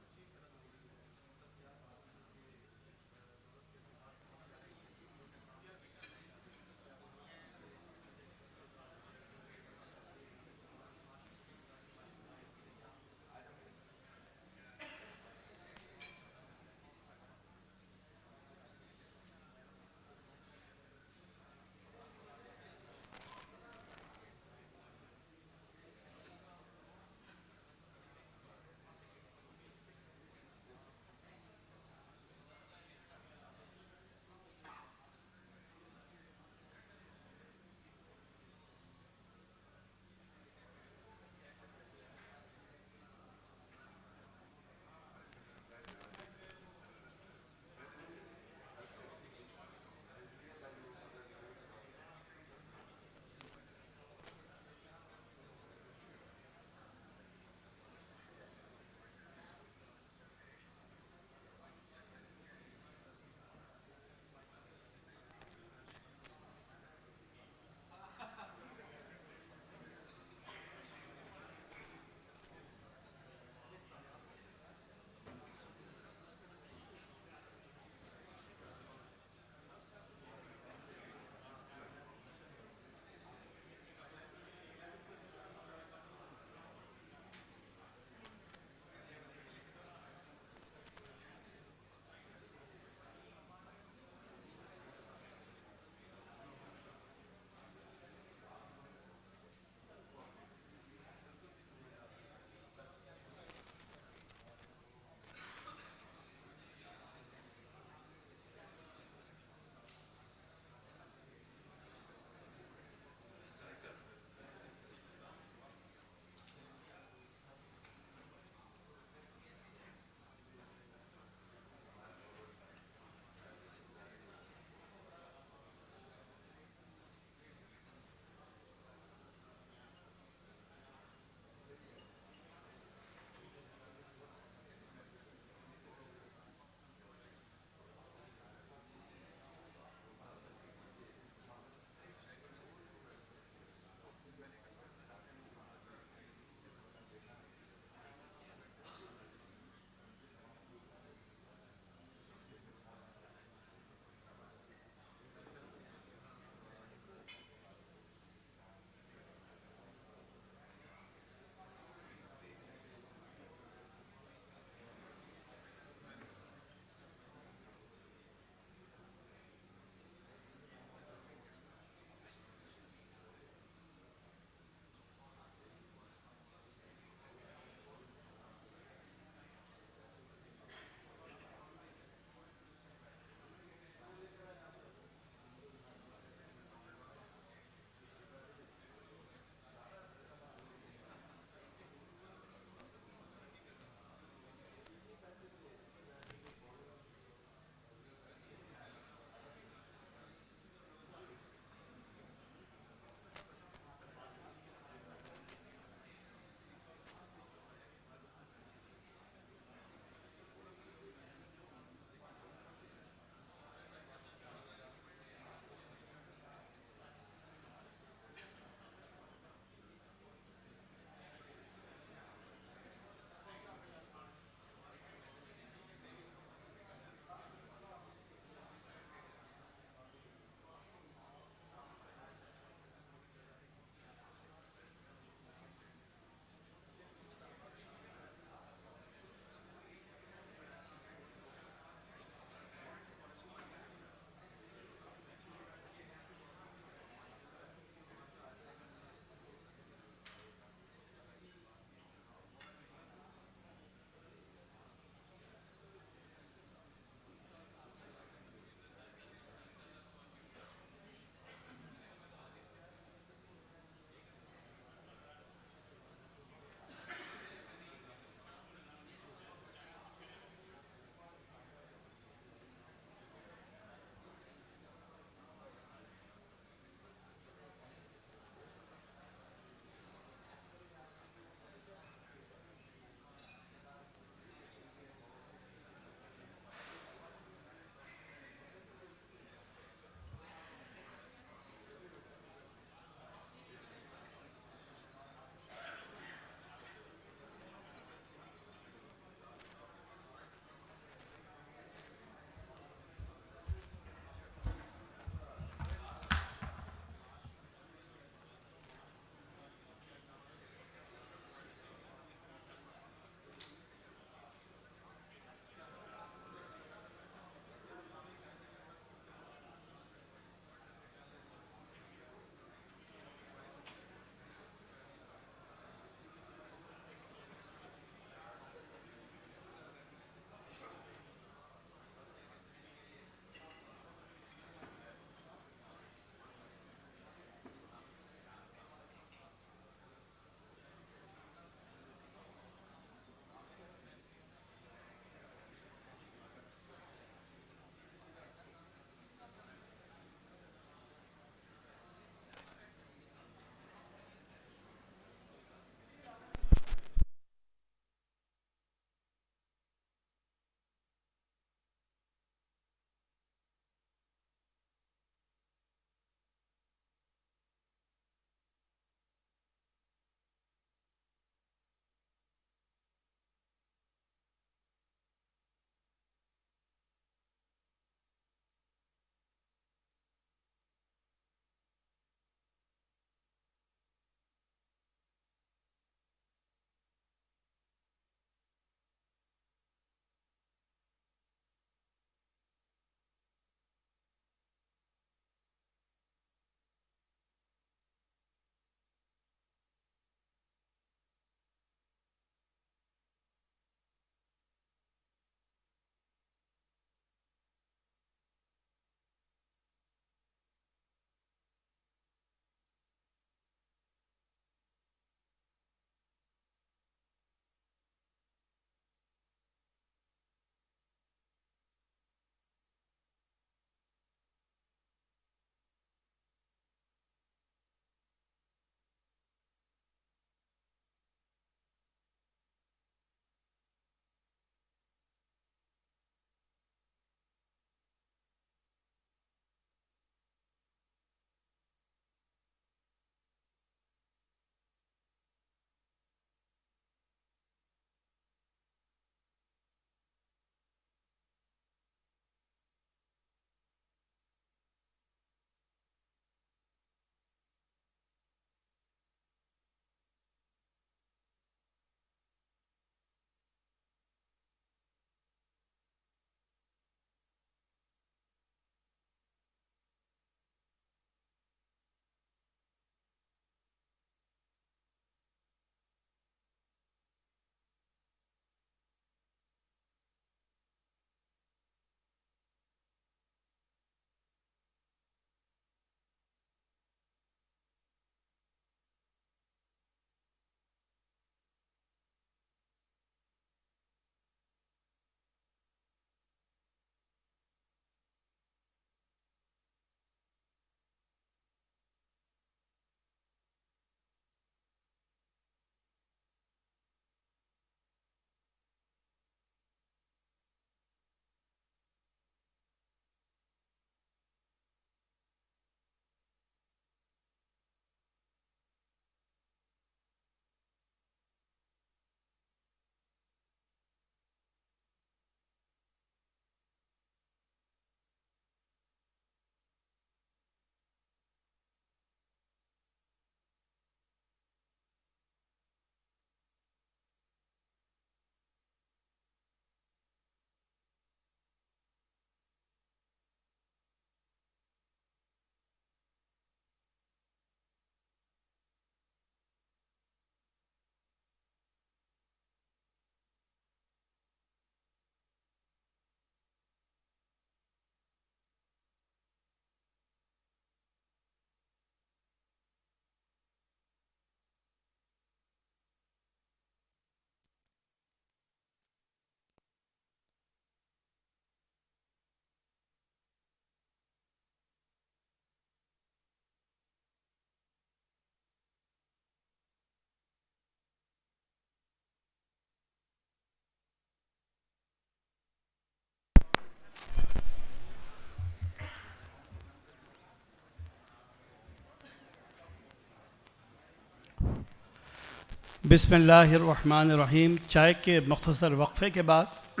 [SPEAKER 2] بسم اللہ الرحمن الرحیم. چائے کے مختصر وقفے کے بعد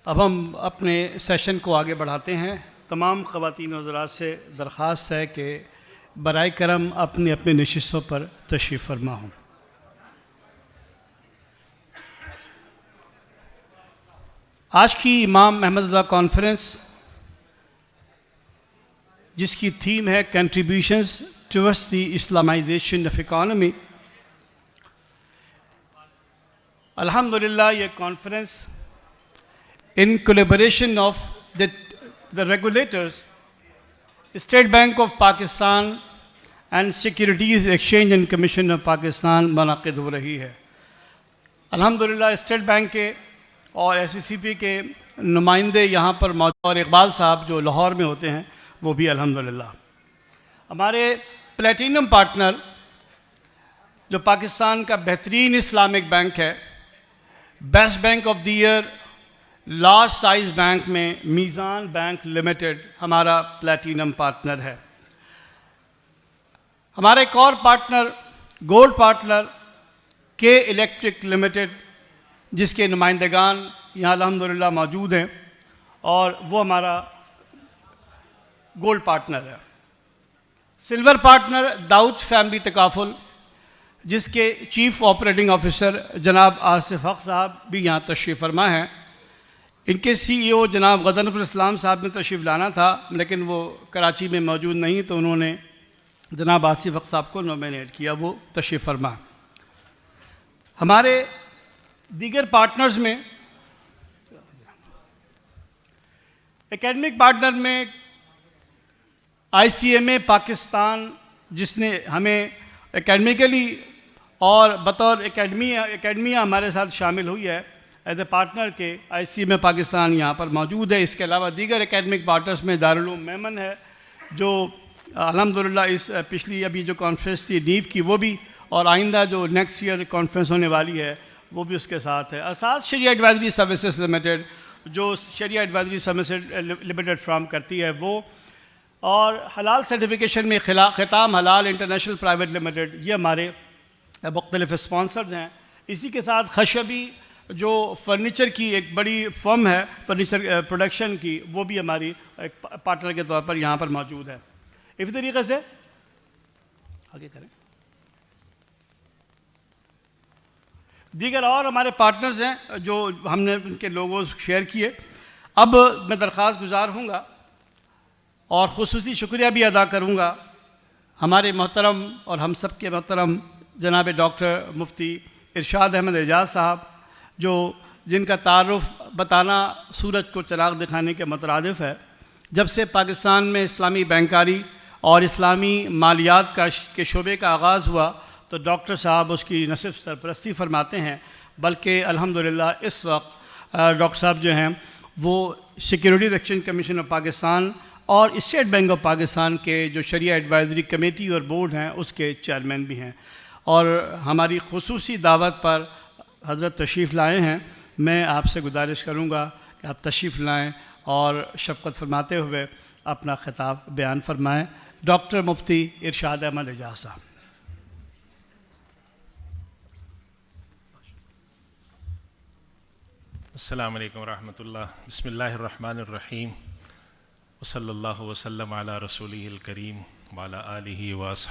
[SPEAKER 2] اب ہم اپنے سیشن کو آگے بڑھاتے ہیں. تمام خواتین و حضرات سے درخواست ہے کہ برائے کرم اپنی اپنی نشستوں پر تشریف فرما ہوں. آج کی امام احمد رضا کانفرنس جس کی تھیم ہے contributions towards the Islamisation of economy. الحمدللہ یہ conference in collaboration of the regulators, State Bank of Pakistan and Securities Exchange and Commission of Pakistan منعقد ہو رہی ہے. الحمدللہ اسٹیٹ بینک کے اور ایس سی سی پی کے نمائندے یہاں پر موجود اور اقبال صاحب جو لاہور میں ہوتے ہیں وہ بھی الحمدللہ. ہمارے پلیٹینم پارٹنر جو پاکستان کا بہترین اسلامک بینک ہے, best bank of the year large size bank میں میزان بینک لمیٹڈ ہمارا پلیٹینم پارٹنر ہے. ہمارا ایک اور partner gold partner K Electric limited جس کے نمائندگان یہاں الحمدللہ موجود ہیں اور وہ ہمارا گولڈ پارٹنر ہے. سلور پارٹنر داؤد فیملی تکافل جس کے چیف آپریٹنگ آفیسر جناب آصف حق صاحب بھی یہاں تشریف فرما ہیں. ان کے سی ای او جناب غضنفر اسلام صاحب نے تشریف لانا تھا لیکن وہ کراچی میں موجود نہیں, تو انہوں نے جناب آصف حق صاحب کو نومینیٹ کیا, وہ تشریف فرما. ہمارے دیگر پارٹنرز میں اکیڈمک پارٹنر میں آئی سی ایم اے پاکستان جس نے ہمیں اکیڈمیکلی اور بطور اکیڈمیا ہمارے ساتھ شامل ہوئی ہے ایز اے پارٹنر کے. آئی سی ایم اے پاکستان یہاں پر موجود ہے. اس کے علاوہ دیگر اکیڈمک پارٹنرز میں دارالعلوم میمن ہے جو الحمدللہ اس پچھلی ابھی جو کانفرنس تھی نیو کی وہ بھی, اور آئندہ جو نیکسٹ ایئر کانفرنس ہونے والی ہے وہ بھی اس کے ساتھ ہے. اساس شریعہ ایڈوائزری سروسز لمیٹڈ جو شریعہ ایڈوائزری سروسز لمیٹڈ فراہم کرتی ہے وہ, اور حلال سرٹیفکیشن میں ختام حلال انٹرنیشنل پرائیویٹ لمیٹڈ, یہ ہمارے مختلف اسپانسرز ہیں. اسی کے ساتھ خشبی جو فرنیچر کی ایک بڑی فرم ہے فرنیچر پروڈکشن کی, وہ بھی ہماری ایک پارٹنر کے طور پر یہاں پر موجود ہے. اسی طریقے سے آگے کریں, دیگر اور ہمارے پارٹنرز ہیں جو ہم نے ان کے لوگوز شیئر کیے. اب میں درخواست گزار ہوں گا اور خصوصی شکریہ بھی ادا کروں گا ہمارے محترم اور ہم سب کے محترم جناب ڈاکٹر مفتی ارشاد احمد اعجاز صاحب, جو جن کا تعارف بتانا سورج کو چراغ دکھانے کے مترادف ہے. جب سے پاکستان میں اسلامی بینکاری اور اسلامی مالیات کے شعبے کا آغاز ہوا تو ڈاکٹر صاحب اس کی نہ صرف سرپرستی فرماتے ہیں بلکہ الحمدللہ اس وقت ڈاکٹر صاحب جو ہیں وہ securities exchange commission of Pakistan اور اسٹیٹ بینک آف پاکستان کے جو شریعہ ایڈوائزری کمیٹی اور بورڈ ہیں اس کے چیئرمین بھی ہیں, اور ہماری خصوصی دعوت پر حضرت تشریف لائے ہیں. میں آپ سے گزارش کروں گا کہ آپ تشریف لائیں اور شفقت فرماتے ہوئے اپنا خطاب بیان فرمائیں. ڈاکٹر مفتی ارشاد احمد اعجاز صاحب.
[SPEAKER 5] السلام علیکم ورحمۃ اللہ. بسم اللہ الرحمن الرحیم. وصلی اللہ وسلم علی رسولہ الکریم وعلی آلہ واصحابہ